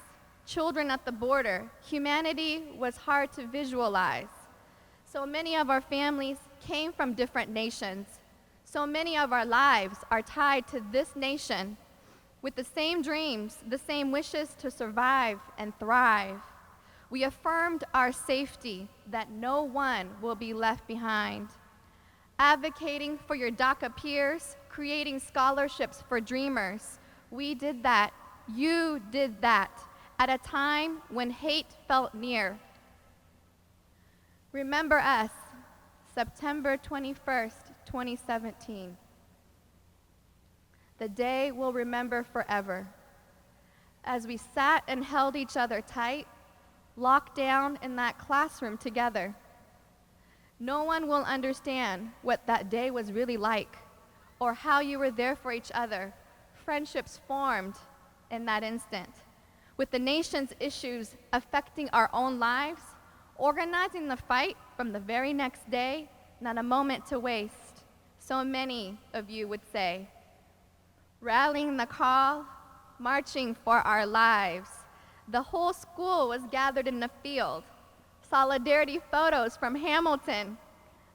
children at the border. Humanity was hard to visualize. So many of our families came from different nations. So many of our lives are tied to this nation with the same dreams, the same wishes to survive and thrive. We affirmed our safety, that no one will be left behind. Advocating for your DACA peers, creating scholarships for dreamers. We did that, you did that, at a time when hate felt near. Remember us, September 21st, 2017. The day we'll remember forever. As we sat and held each other tight, locked down in that classroom together. No one will understand what that day was really like, or how you were there for each other. Friendships formed in that instant. With the nation's issues affecting our own lives, organizing the fight from the very next day, not a moment to waste, so many of you would say. Rallying the call, marching for our lives. The whole school was gathered in the field. Solidarity photos from Hamilton.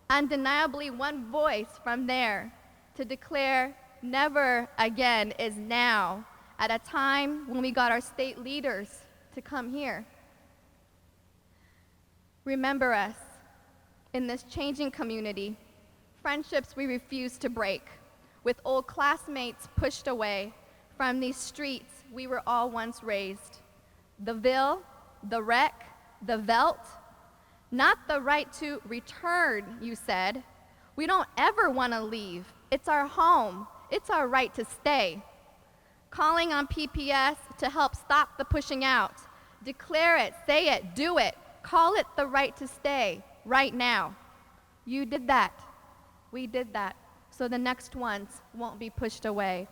Undeniably one voice from there to declare never again is now, at a time when we got our state leaders to come here. Remember us in this changing community, friendships we refuse to break, with old classmates pushed away from these streets we were all once raised. The Ville, the Rec, the Velt, not the right to return, you said. We don't ever want to leave. It's our home. It's our right to stay. Calling on PPS to help stop the pushing out. Declare it, say it, do it. Call it the right to stay right now. You did that. We did that. So the next ones won't be pushed away.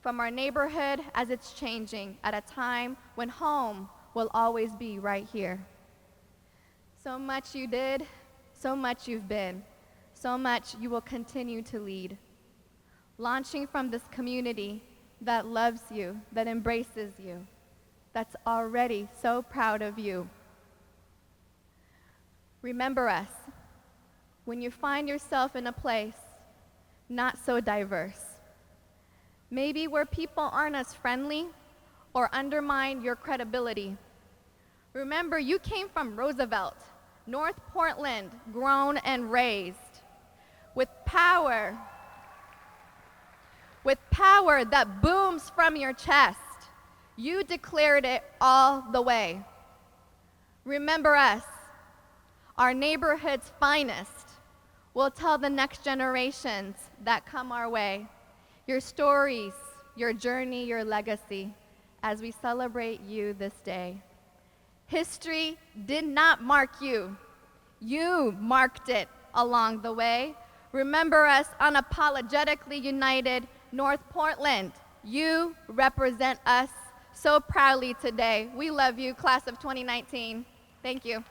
From our neighborhood as it's changing at a time when home will always be right here. So much you did, so much you've been, so much you will continue to lead. Launching from this community that loves you, that embraces you, that's already so proud of you. Remember us when you find yourself in a place not so diverse. Maybe where people aren't as friendly or undermine your credibility. Remember, you came from Roosevelt, North Portland, grown and raised, with power that booms from your chest. You declared it all the way. Remember us, our neighborhood's finest. We'll tell the next generations that come our way your stories, your journey, your legacy, as we celebrate you this day. History did not mark you. You marked it along the way. Remember us, unapologetically united, North Portland. You represent us so proudly today. We love you, class of 2019. Thank you.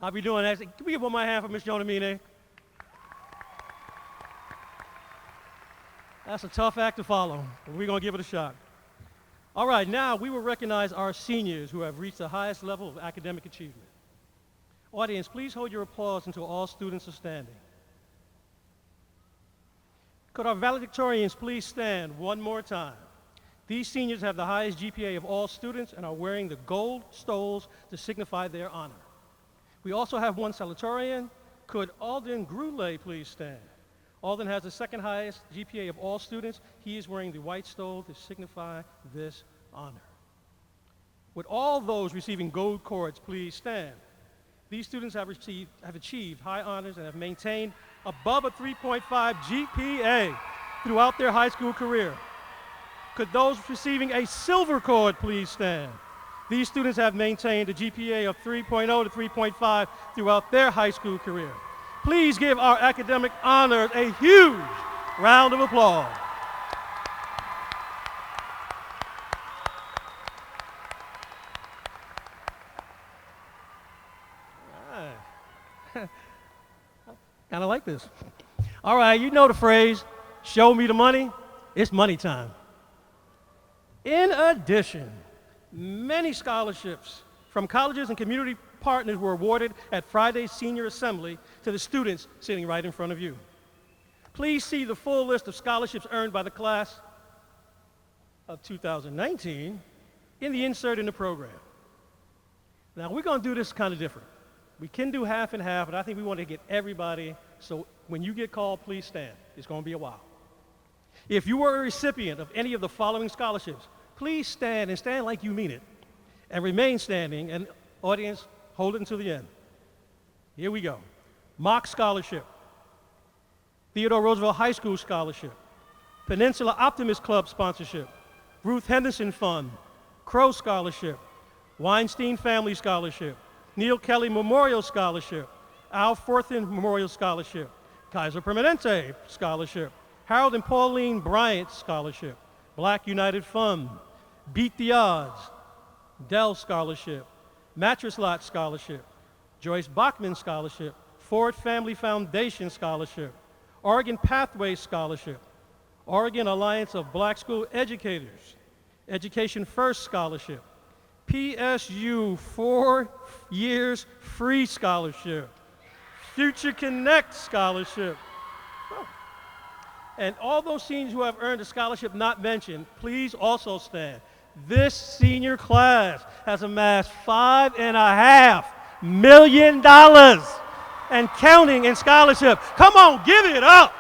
I'll be doing that. Can we give one more hand for Ms. Jonamine? That's a tough act to follow, but we're going to give it a shot. All right, now we will recognize our seniors who have reached the highest level of academic achievement. Audience, please hold your applause until all students are standing. Could our valedictorians please stand one more time? These seniors have the highest GPA of all students and are wearing the gold stoles to signify their honor. We also have one salutatorian. Could Alden Gruley please stand? Alden has the second highest GPA of all students. He is wearing the white stole to signify this honor. Would all those receiving gold cords please stand? These students have achieved high honors and have maintained above a 3.5 GPA throughout their high school career. Could those receiving a silver cord please stand? These students have maintained a GPA of 3.0 to 3.5 throughout their high school career. Please give our academic honors a huge round of applause. Kind of like this. All right, you know the phrase, show me the money. It's money time. In addition, many scholarships from colleges and community partners were awarded at Friday's Senior Assembly to the students sitting right in front of you. Please see the full list of scholarships earned by the class of 2019 in the insert in the program. Now, we're going to do this kind of different. We can do half and half, but I think we want to get everybody, so when you get called, please stand. It's going to be a while. If you were a recipient of any of the following scholarships, please stand and stand like you mean it, and remain standing, and audience, hold it until the end. Here we go. Mock Scholarship, Theodore Roosevelt High School Scholarship, Peninsula Optimist Club Sponsorship, Ruth Henderson Fund, Crow Scholarship, Weinstein Family Scholarship, Neil Kelly Memorial Scholarship, Al Forthen Memorial Scholarship, Kaiser Permanente Scholarship, Harold and Pauline Bryant Scholarship, Black United Fund, Beat the Odds, Dell Scholarship, Mattress Lot Scholarship, Joyce Bachman Scholarship, Ford Family Foundation Scholarship, Oregon Pathway Scholarship, Oregon Alliance of Black School Educators, Education First Scholarship, PSU 4 years free scholarship, Future Connect Scholarship. And all those seniors who have earned a scholarship not mentioned, please also stand. This senior class has amassed $5.5 million and counting in scholarship. Come on, give it up.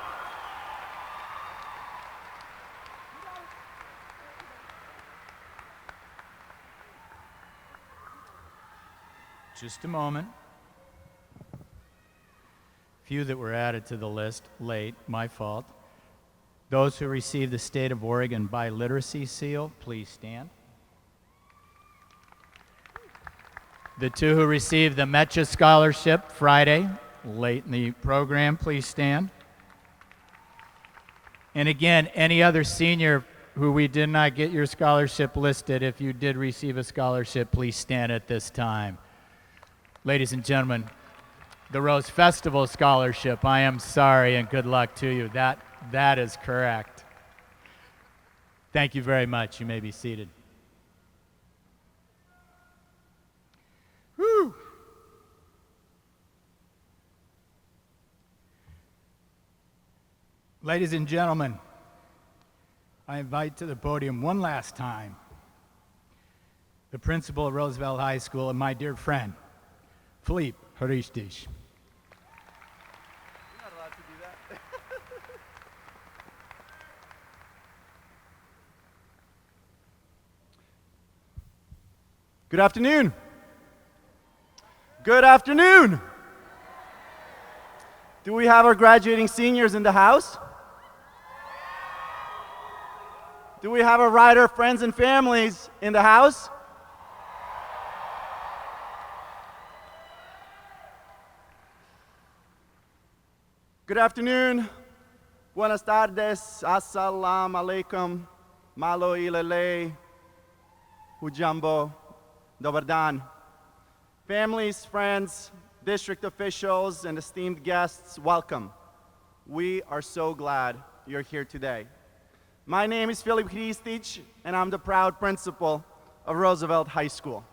Just a moment. Few that were added to the list late, my fault. Those who received the State of Oregon Biliteracy Seal, please stand. The two who received the Metcha Scholarship Friday, late in the program, please stand. And again, any other senior who we did not get your scholarship listed, if you did receive a scholarship, please stand at this time. Ladies and gentlemen, the Rose Festival Scholarship, I am sorry and good luck to you. That is correct. Thank you very much. You may be seated. Whew. Ladies and gentlemen, I invite to the podium one last time the principal of Roosevelt High School and my dear friend, Philippe Haristish. You're not allowed to do that. Good afternoon. Good afternoon. Do we have our graduating seniors in the house? Do we have our rider friends and families in the house? Good afternoon. Buenas tardes. Assalamu alaikum. Malo ilale. Hujambo. Dobar dan. Families, friends, district officials, and esteemed guests, welcome. We are so glad you're here today. My name is Filip Hristic, and I'm the proud principal of Roosevelt High School.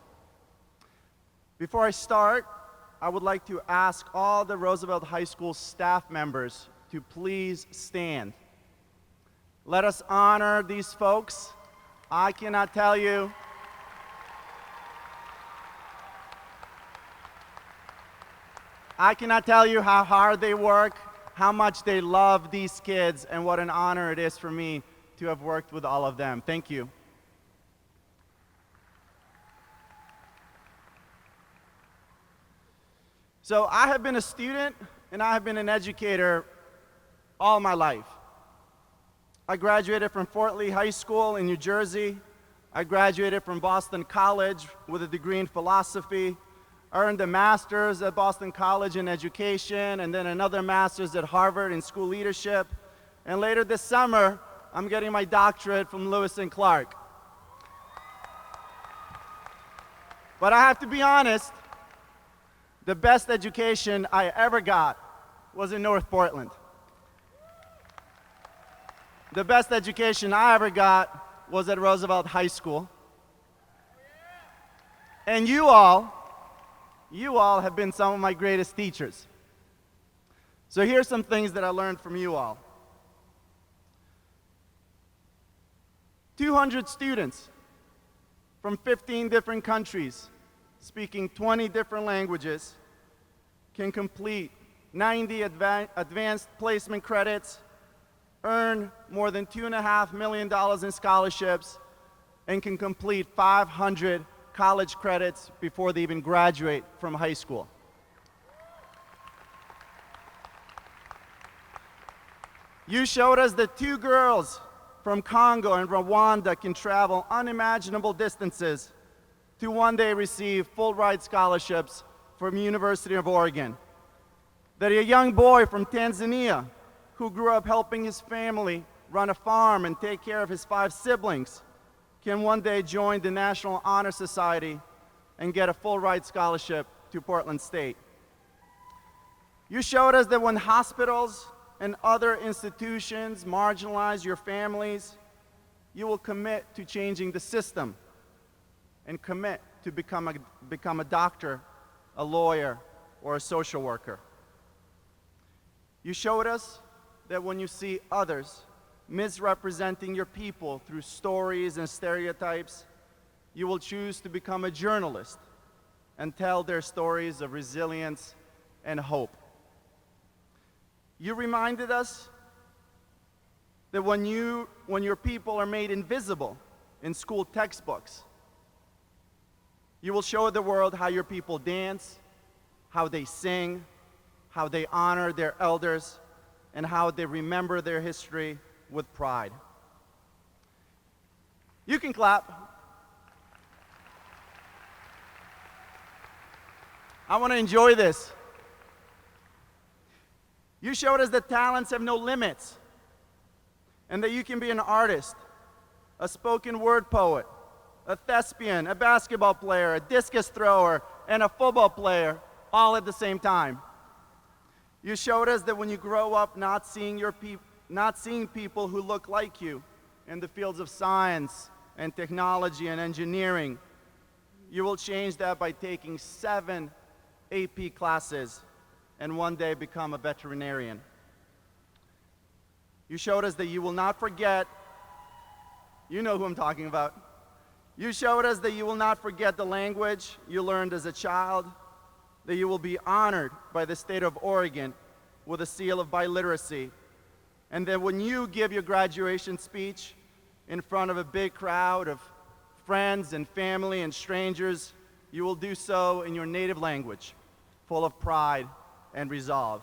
Before I start, I would like to ask all the Roosevelt High School staff members to please stand. Let us honor these folks. I cannot tell you how hard they work, how much they love these kids, and what an honor it is for me to have worked with all of them. Thank you. So I have been a student and I have been an educator all my life. I graduated from Fort Lee High School in New Jersey. I graduated from Boston College with a degree in philosophy. Earned a master's at Boston College in education, and then another master's at Harvard in school leadership. And later this summer, I'm getting my doctorate from Lewis and Clark. But I have to be honest, the best education I ever got was in North Portland. The best education I ever got was at Roosevelt High School. And you all have been some of my greatest teachers. So here's some things that I learned from you all. 200 students from 15 different countries, speaking 20 different languages, can complete 90 advanced placement credits, earn more than $2.5 million in scholarships, and can complete 500 college credits before they even graduate from high school. You showed us that 2 girls from Congo and Rwanda can travel unimaginable distances to one day receive full ride scholarships from University of Oregon. That a young boy from Tanzania who grew up helping his family run a farm and take care of his 5 siblings can one day join the National Honor Society and get a full ride scholarship to Portland State. You showed us that when hospitals and other institutions marginalize your families, you will commit to changing the system and commit to become a doctor, a lawyer, or a social worker. You showed us that when you see others misrepresenting your people through stories and stereotypes, you will choose to become a journalist and tell their stories of resilience and hope. You reminded us that when your people are made invisible in school textbooks, you will show the world how your people dance, how they sing, how they honor their elders, and how they remember their history with pride. You can clap. I want to enjoy this. You showed us that talents have no limits, and that you can be an artist, a spoken word poet, a thespian, a basketball player, a discus thrower, and a football player, all at the same time. You showed us that when you grow up not seeing people who look like you in the fields of science and technology and engineering, you will change that by taking 7 AP classes and one day become a veterinarian. You showed us that you will not forget, you know who I'm talking about. You showed us that you will not forget the language you learned as a child, that you will be honored by the state of Oregon with a seal of biliteracy, and that when you give your graduation speech in front of a big crowd of friends and family and strangers, you will do so in your native language, full of pride and resolve.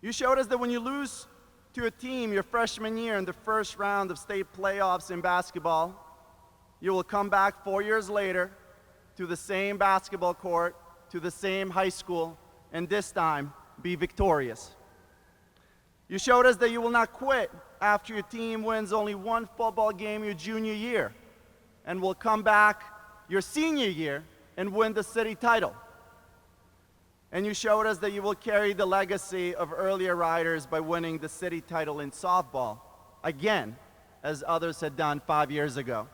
You showed us that when you lose to a team your freshman year in the first round of state playoffs in basketball, you will come back 4 years later to the same basketball court, to the same high school, and this time be victorious. You showed us that you will not quit after your team wins only one football game your junior year and will come back your senior year and win the city title. And you showed us that you will carry the legacy of earlier riders by winning the city title in softball, again, as others had done 5 years ago.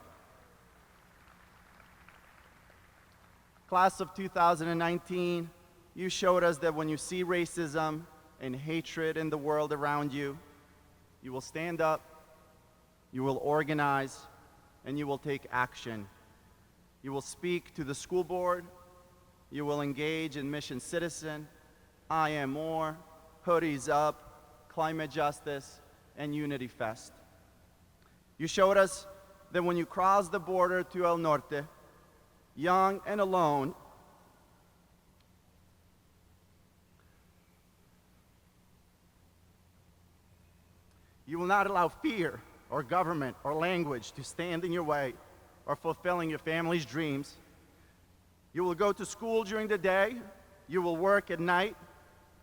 Class of 2019, you showed us that when you see racism and hatred in the world around you, you will stand up, you will organize, and you will take action. You will speak to the school board, you will engage in Mission Citizen, I Am More, Hoodies Up, Climate Justice, and Unity Fest. You showed us that when you cross the border to El Norte, young and alone, you will not allow fear or government or language to stand in your way or fulfilling your family's dreams. You will go to school during the day, you will work at night,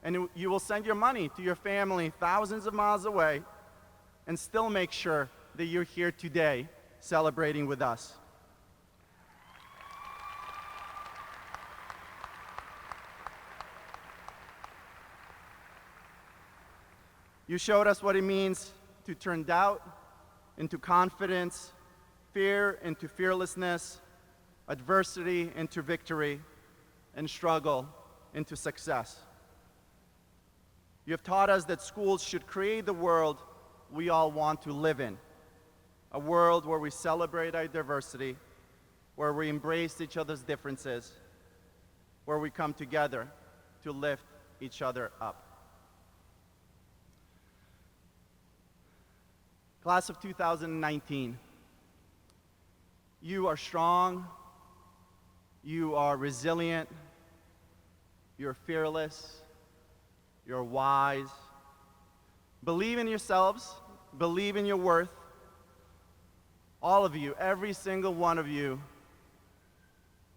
and you will send your money to your family thousands of miles away and still make sure that you're here today celebrating with us. You showed us what it means to turn doubt into confidence, fear into fearlessness, adversity into victory, and struggle into success. You have taught us that schools should create the world we all want to live in, a world where we celebrate our diversity, where we embrace each other's differences, where we come together to lift each other up. Class of 2019, you are strong, you are resilient, you're fearless, you're wise. Believe in yourselves, believe in your worth. All of you, every single one of you,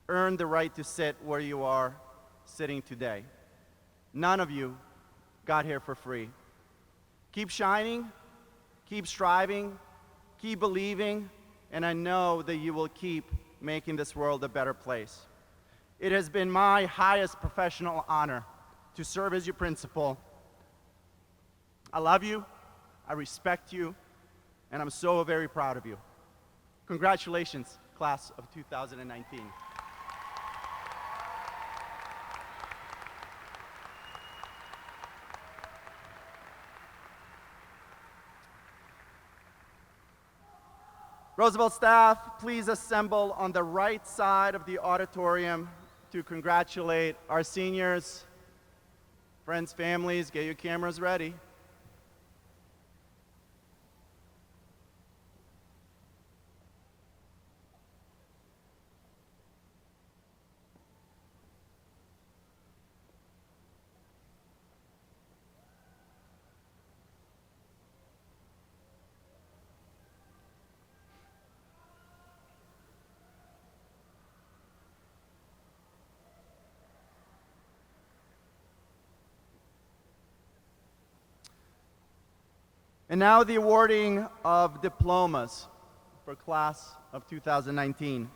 earned the right to sit where you are sitting today. None of you got here for free. Keep shining, keep striving, keep believing, and I know that you will keep making this world a better place. It has been my highest professional honor to serve as your principal. I love you, I respect you, and I'm so very proud of you. Congratulations, class of 2019. Roosevelt staff, please assemble on the right side of the auditorium to congratulate our seniors. Friends, families, get your cameras ready. And now the awarding of diplomas for class of 2019.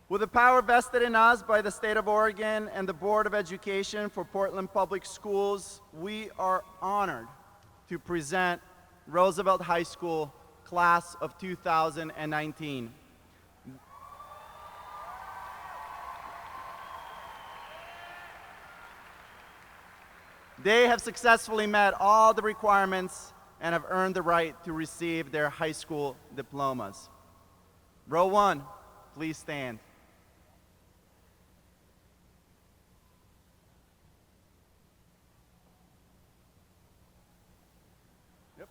With the power vested in us by the State of Oregon and the Board of Education for Portland Public Schools, we are honored to present Roosevelt High School class of 2019. They have successfully met all the requirements and have earned the right to receive their high school diplomas. Row 1, please stand. Yep.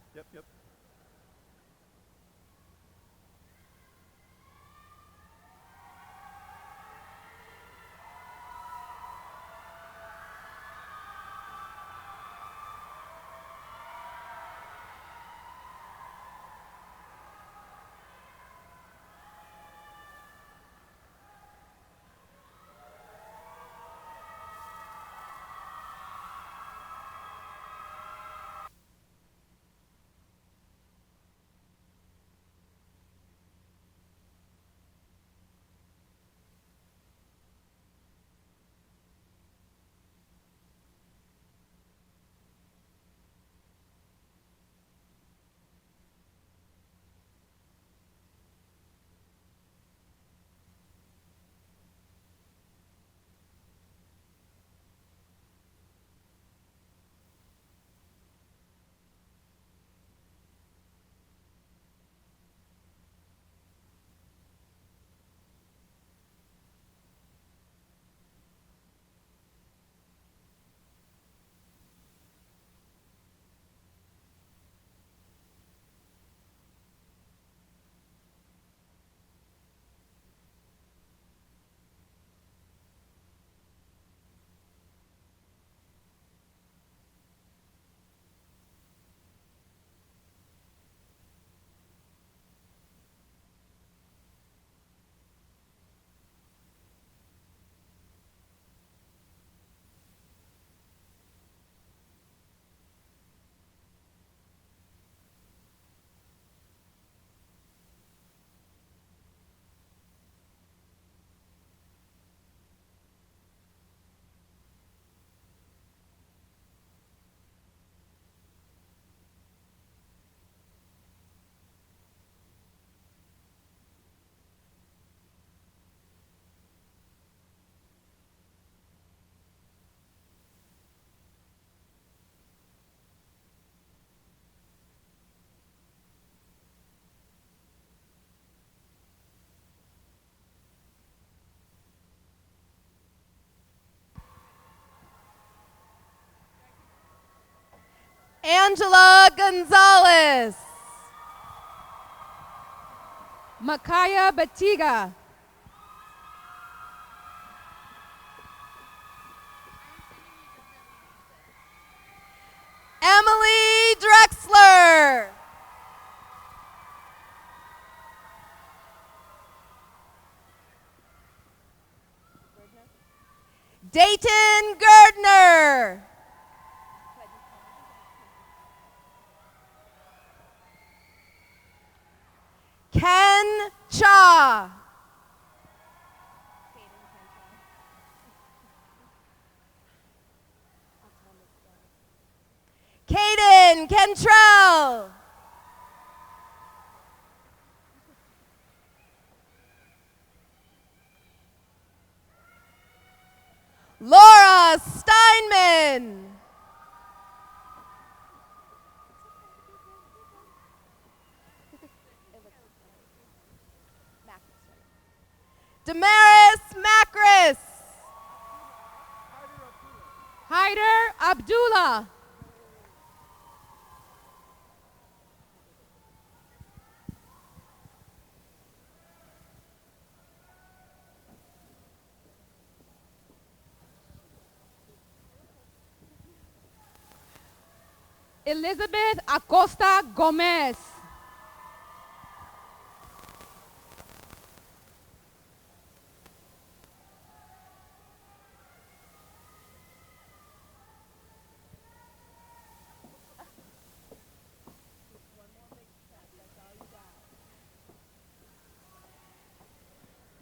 Angela Gonzalez. Makaya Batiga. Emily Drexler. Dayton Gardner. Ken Cha. Caden Kentrell. Laura Steinman. Damaris Macris. Haider Abdullah. Elizabeth Acosta Gomez.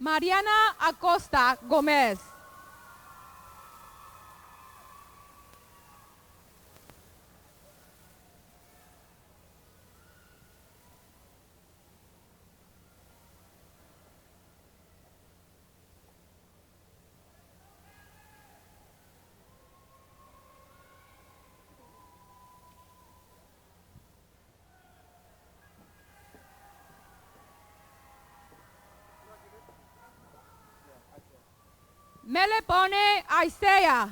Mariana Acosta Gomez. Melepone Isaiah.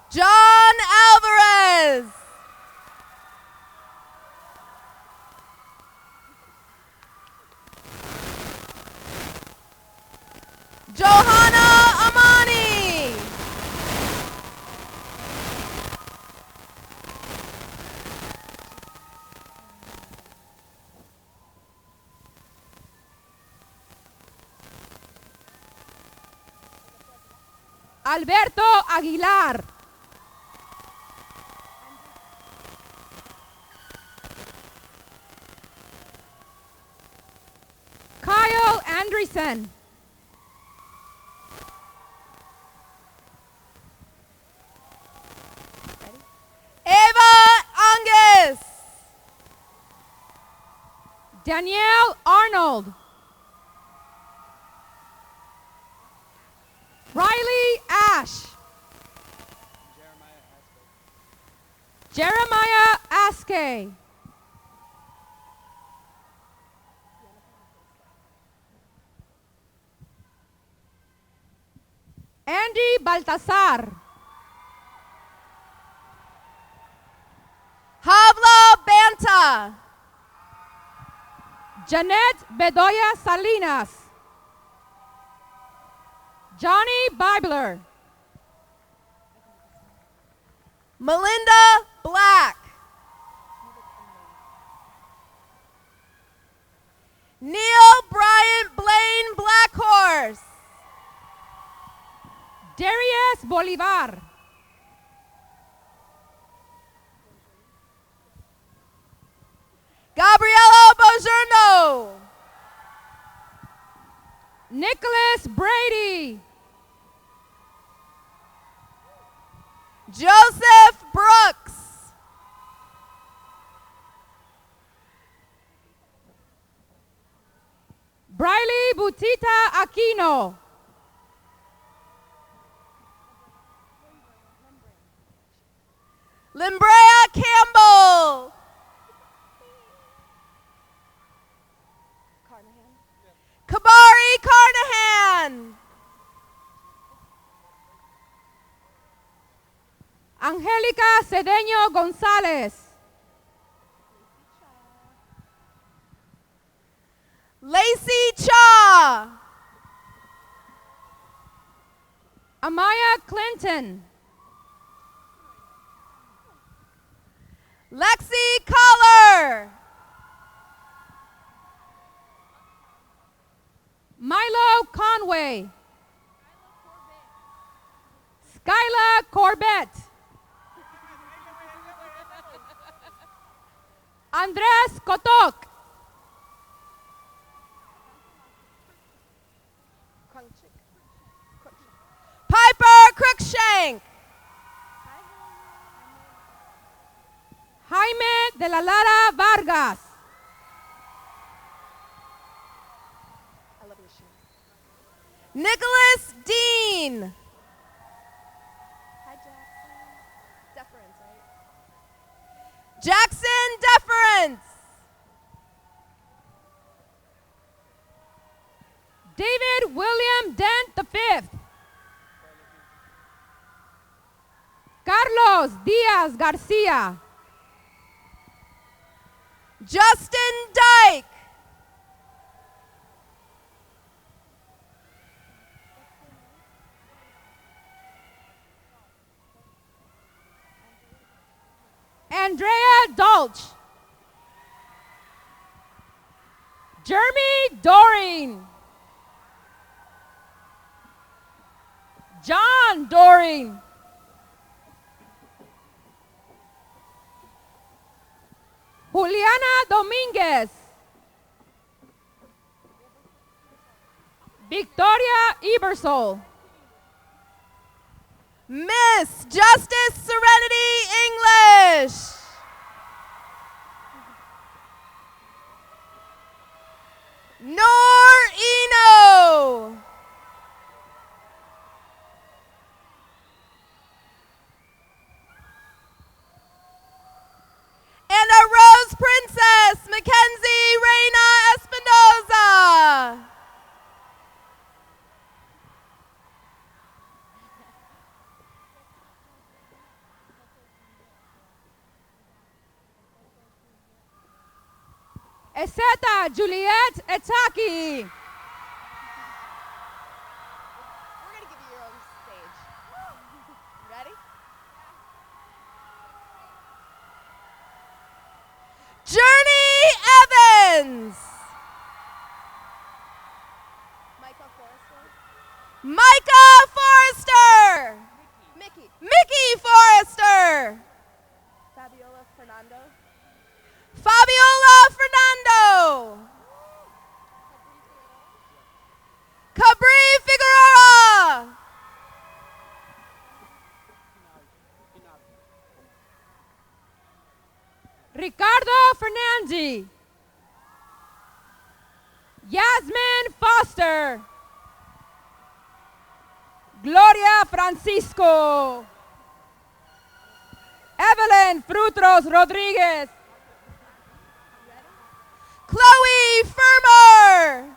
John Alvarez. Johanna Amani. Alberto Aguilar. Kyle Andreessen. Eva Angus. Danielle Arnold. Riley Ash. Jeremiah Askey. Andy Baltasar. Havla Banta. Janet Bedoya Salinas. Johnny Bibler. Melinda Black. Neil Bryant Blaine Blackhorse. Darius Bolivar. Gabriela Bojerno. Nicholas Brady. Joseph Brooks. Briley Butita Aquino. Limbrea Campbell. Kabari Carnahan. Angélica Cedeño González. Lacey Cha. Amaya Clinton. Lexi Collar. Milo Conway. Skyla Corbett. Andres Kotok. Piper Cruikshank. Jaime de la Lara Vargas. Nicholas Dean. Jackson Deference. David William Dent V. Carlos Diaz Garcia. Justin Dyke. Andrea Dolch. Jeremy Doring. John Doring. Juliana Dominguez. Victoria Ebersol. Miss Justice Serenity English. Nor Eno. And a Rose Princess, Mackenzie Reina Espinoza. Eseta Juliet Etaki. We're going to give you your own stage. Ready? Journey Evans. Micah Forrester. Mickey Forrester. Fabiola Fernando. Cabri Figueroa. Ricardo Fernandi. Yasmin Foster. Gloria Francisco. Evelyn Frutros Rodriguez. Chloe Firmer.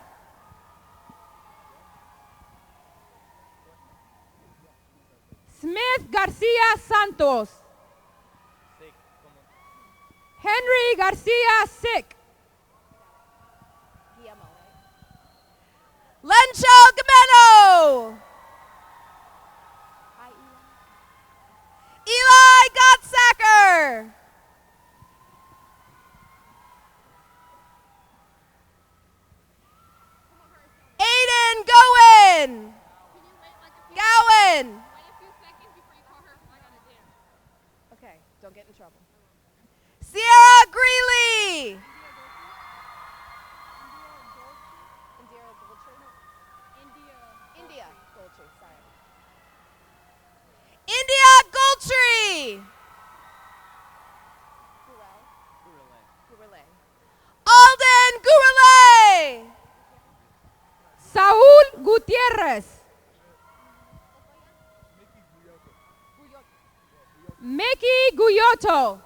Smith Garcia Santos. Henry Garcia Sick. Lencho Gameno. Eli Gottsacker. Aiden Gowen. Gowen. Okay, don't get in trouble. Sierra Greeley. India Goldtree. Alden Gurule. Saúl Gutiérrez. Mickey Guyoto.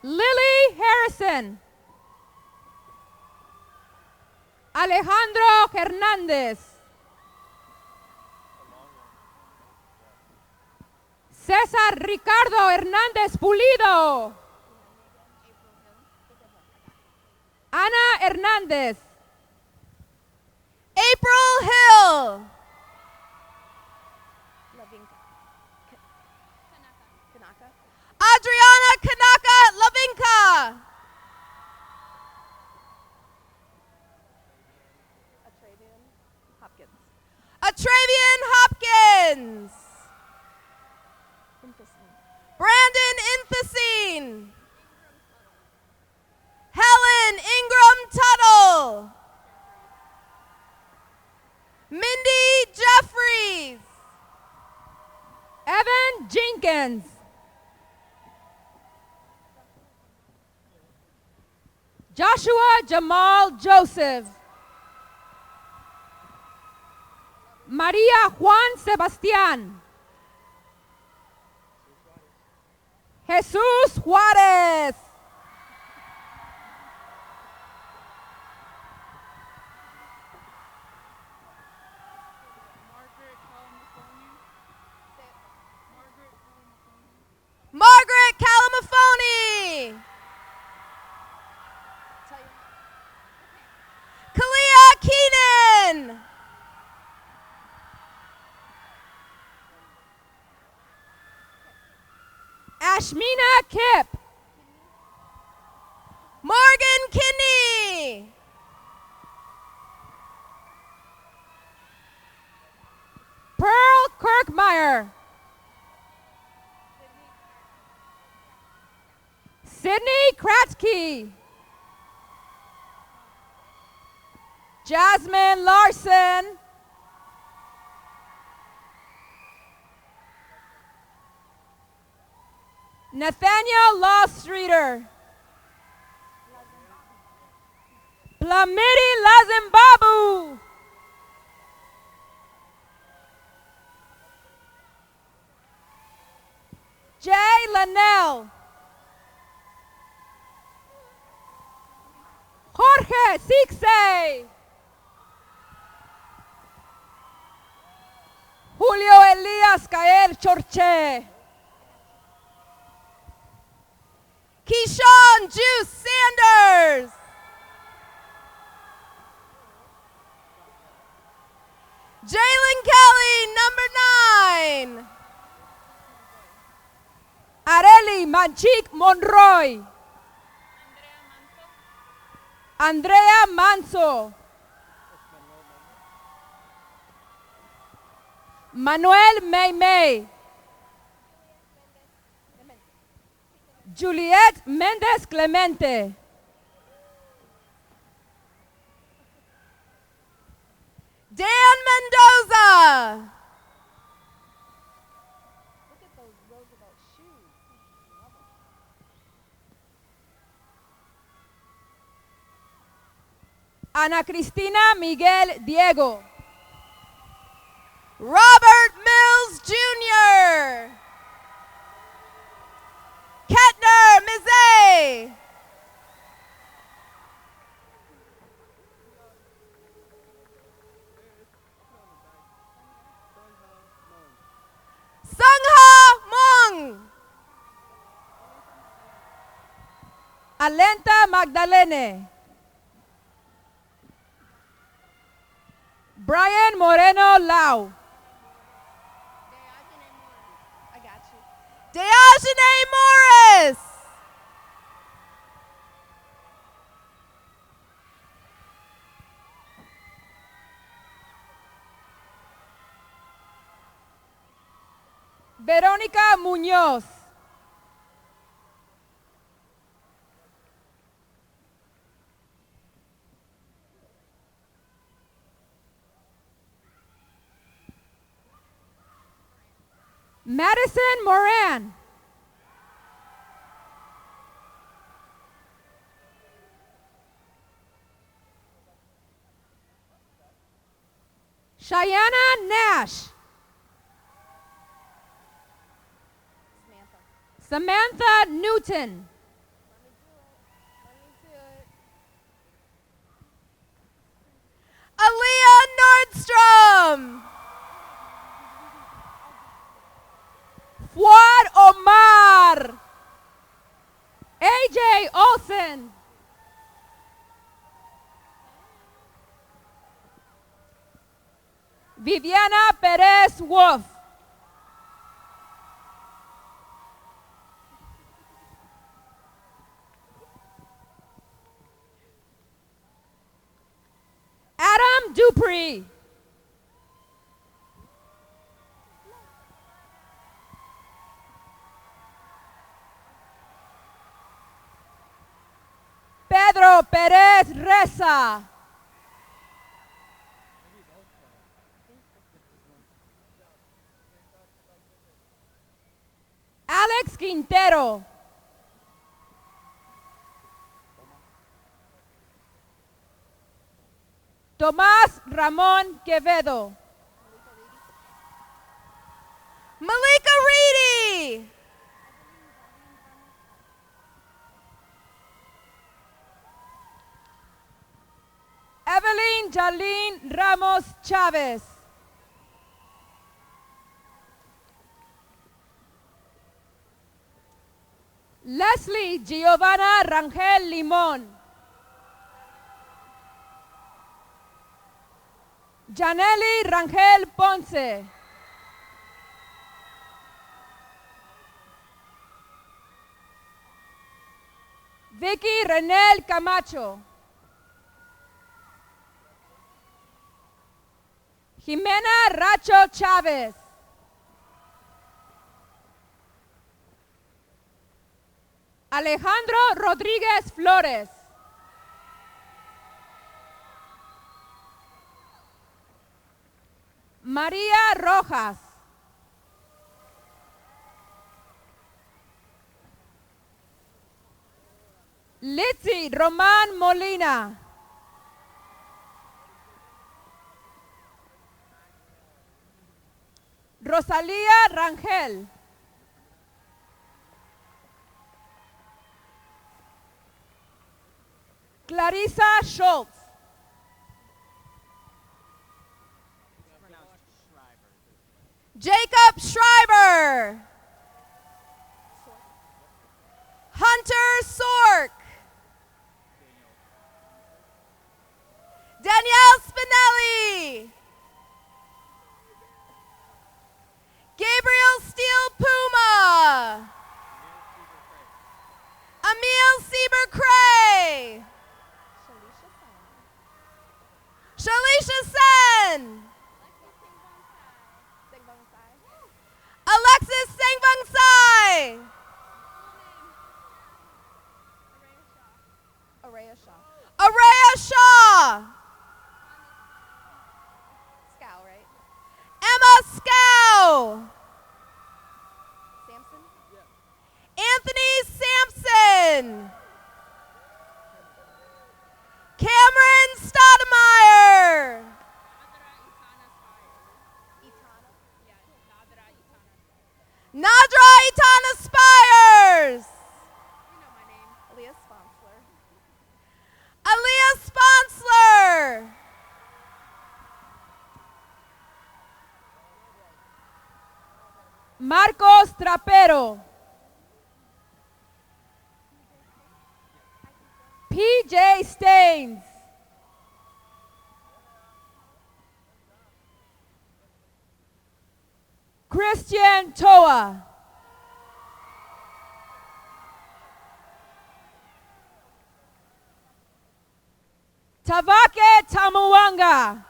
Lily Harrison. Alejandro Hernández. César Ricardo Hernández Pulido. Ana Hernández. April Hill. Adriana Kanaka Lavinka. Atravian Hopkins. Brandon Inthesine. Helen Ingram Tuttle. Mindy Jeffries. Evan Jenkins. Joshua Jamal Joseph. María Juan Sebastián. Jesús Juárez. Margaret Calamafoni. Kalia Keenan. Ashmina Kip. Morgan Kinney. Pearl Kirkmeyer. Sydney Kratzke. Jasmine Larson. Nathaniel Lostreeter. Plamidi Lazimbabu. Jay Linnell. Jorge Sixe. Julio Elias Caer Chorche. Keyshawn Juice Sanders. Jalen Kelly, number 9. Areli Manchik Monroy. Andrea Manso. Manuel Meimei. Juliet Méndez Clemente. Dan Mendoza. Look at those Roosevelt shoes. Ana Cristina Miguel Diego. Robert Mills Jr. Kettner Mizet. Sungha Mung. Alenta Magdalene. Brian Moreno Lau. I got you. Deajane Morris. Verónica Muñoz. Madison Moran. Cheyenne Nash. Samantha Newton. Viviana Perez Wolf. Adam Dupree. Pedro Perez Reza. Alex Quintero. Tomás Ramón Quevedo. Malika Reedy. Evelyn Jalene Ramos Chávez. Leslie Giovanna Rangel Limón. Janely Rangel Ponce. Vicky Renel Camacho. Jimena Racho Chávez. Alejandro Rodríguez Flores. María Rojas. Litzy Román Molina. Rosalía Rangel. Clarissa Schultz. Jacob Schreiber. Hunter Sork. Danielle Spinelli. Gabriel Steele Puma. Emil Sieber Cray. Shalisha Sen. Alexis Sangbang Sai. Araya Shaw. Scow, right? Emma Scow. Sampson? Anthony Sampson. Cameron Stoudemire. Nadra Itana Spires. Aaliyah Sponsler. Aaliyah Sponsler. Marcos Trapero. PJ Staines. Christian Toa. Tavake Tamuanga.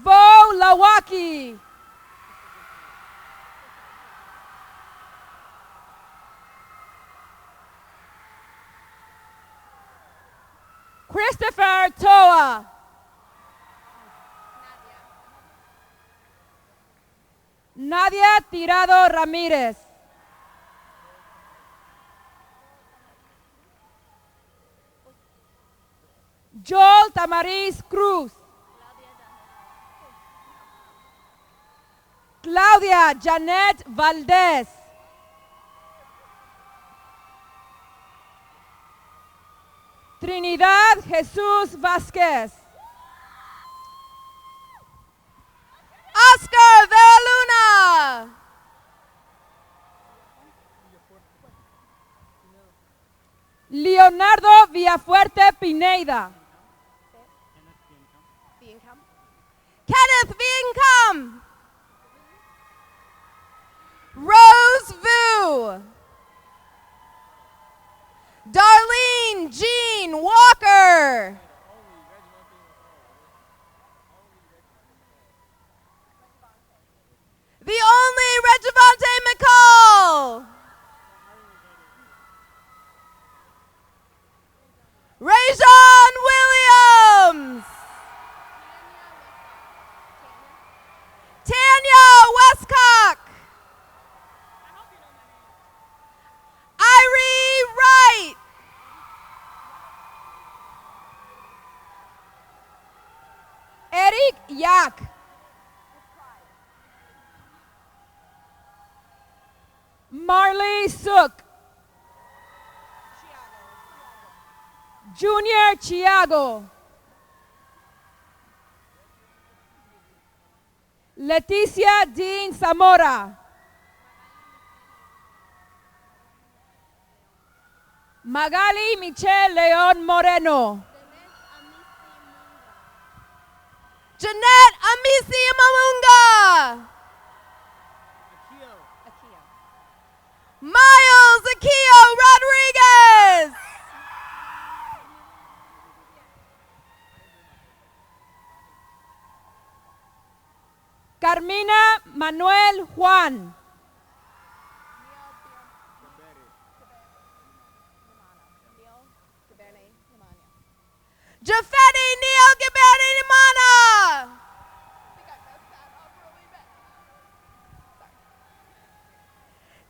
Vo Lawaki. Christopher Toa. Nadia Tirado Ramírez. Joel Tamariz Cruz. Claudia Janet Valdez. Trinidad Jesús Vázquez. Oscar Veraluna. Leonardo Villafuerte Pineda. Kenneth Vincom. Rose Vu. Darlene Jean Walker. The only Regivante McCall. Rajon Williams. Tanya Westcock. Irie Wright. Eric Yak. Marley Sook. Junior Chiago. Leticia Dean Zamora. Magali Michelle León Moreno. Jeanette Amisi Malunga. Miles Akio Rodriguez. Carmina Manuel Juan. Jafeti Neil Gabani Nimana.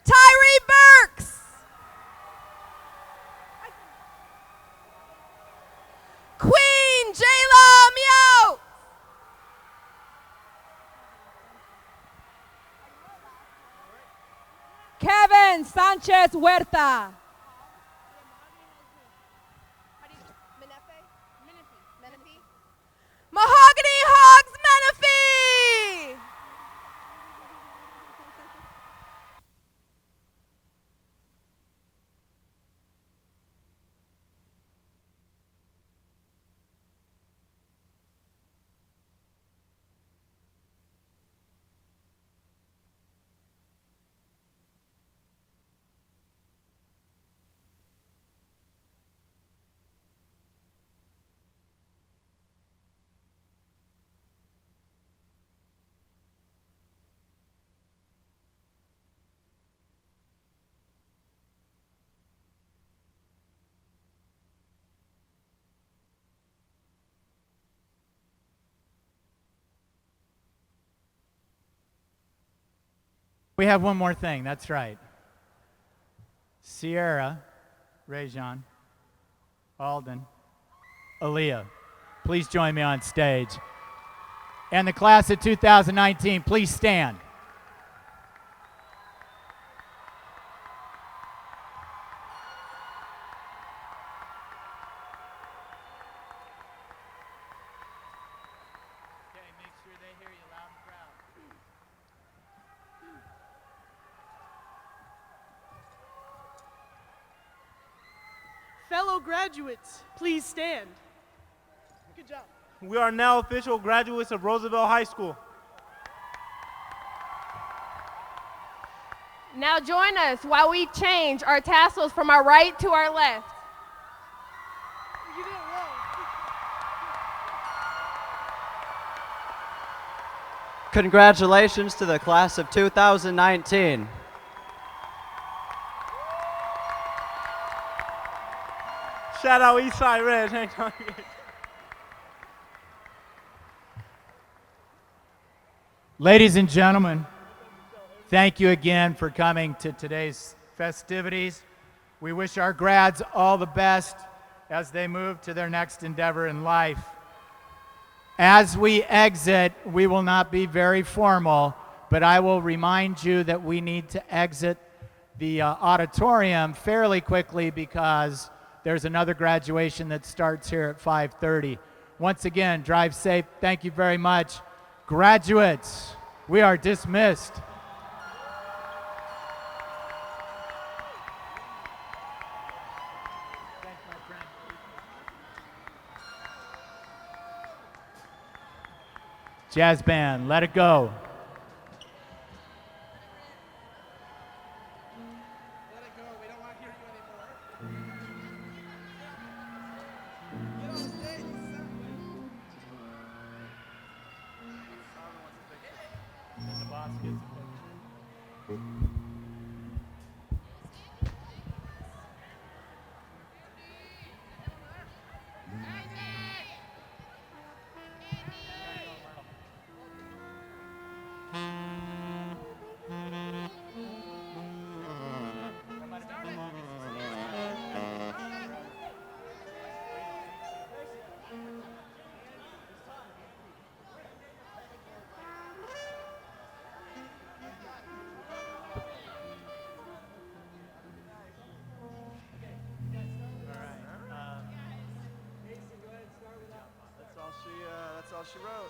Tyree Burks. Queen Jayla Mio. Kevin Sanchez Huerta. Mahogany Hogs Menifee. We have one more thing, that's right. Sierra, Rajon, Alden, Aaliyah, please join me on stage. And the class of 2019, please stand. Fellow graduates, please stand. Good job. We are now official graduates of Roosevelt High School. Now join us while we change our tassels from our right to our left. You did well. Congratulations to the class of 2019. Shout out Eastside Red. Hang on. Ladies and gentlemen, thank you again for coming to today's festivities. We wish our grads all the best as they move to their next endeavor in life. As we exit, we will not be very formal, but I will remind you that we need to exit the auditorium fairly quickly because there's another graduation that starts here at 5:30. Once again, drive safe. Thank you very much. Graduates, we are dismissed. Jazz band, let it go. That's all she wrote.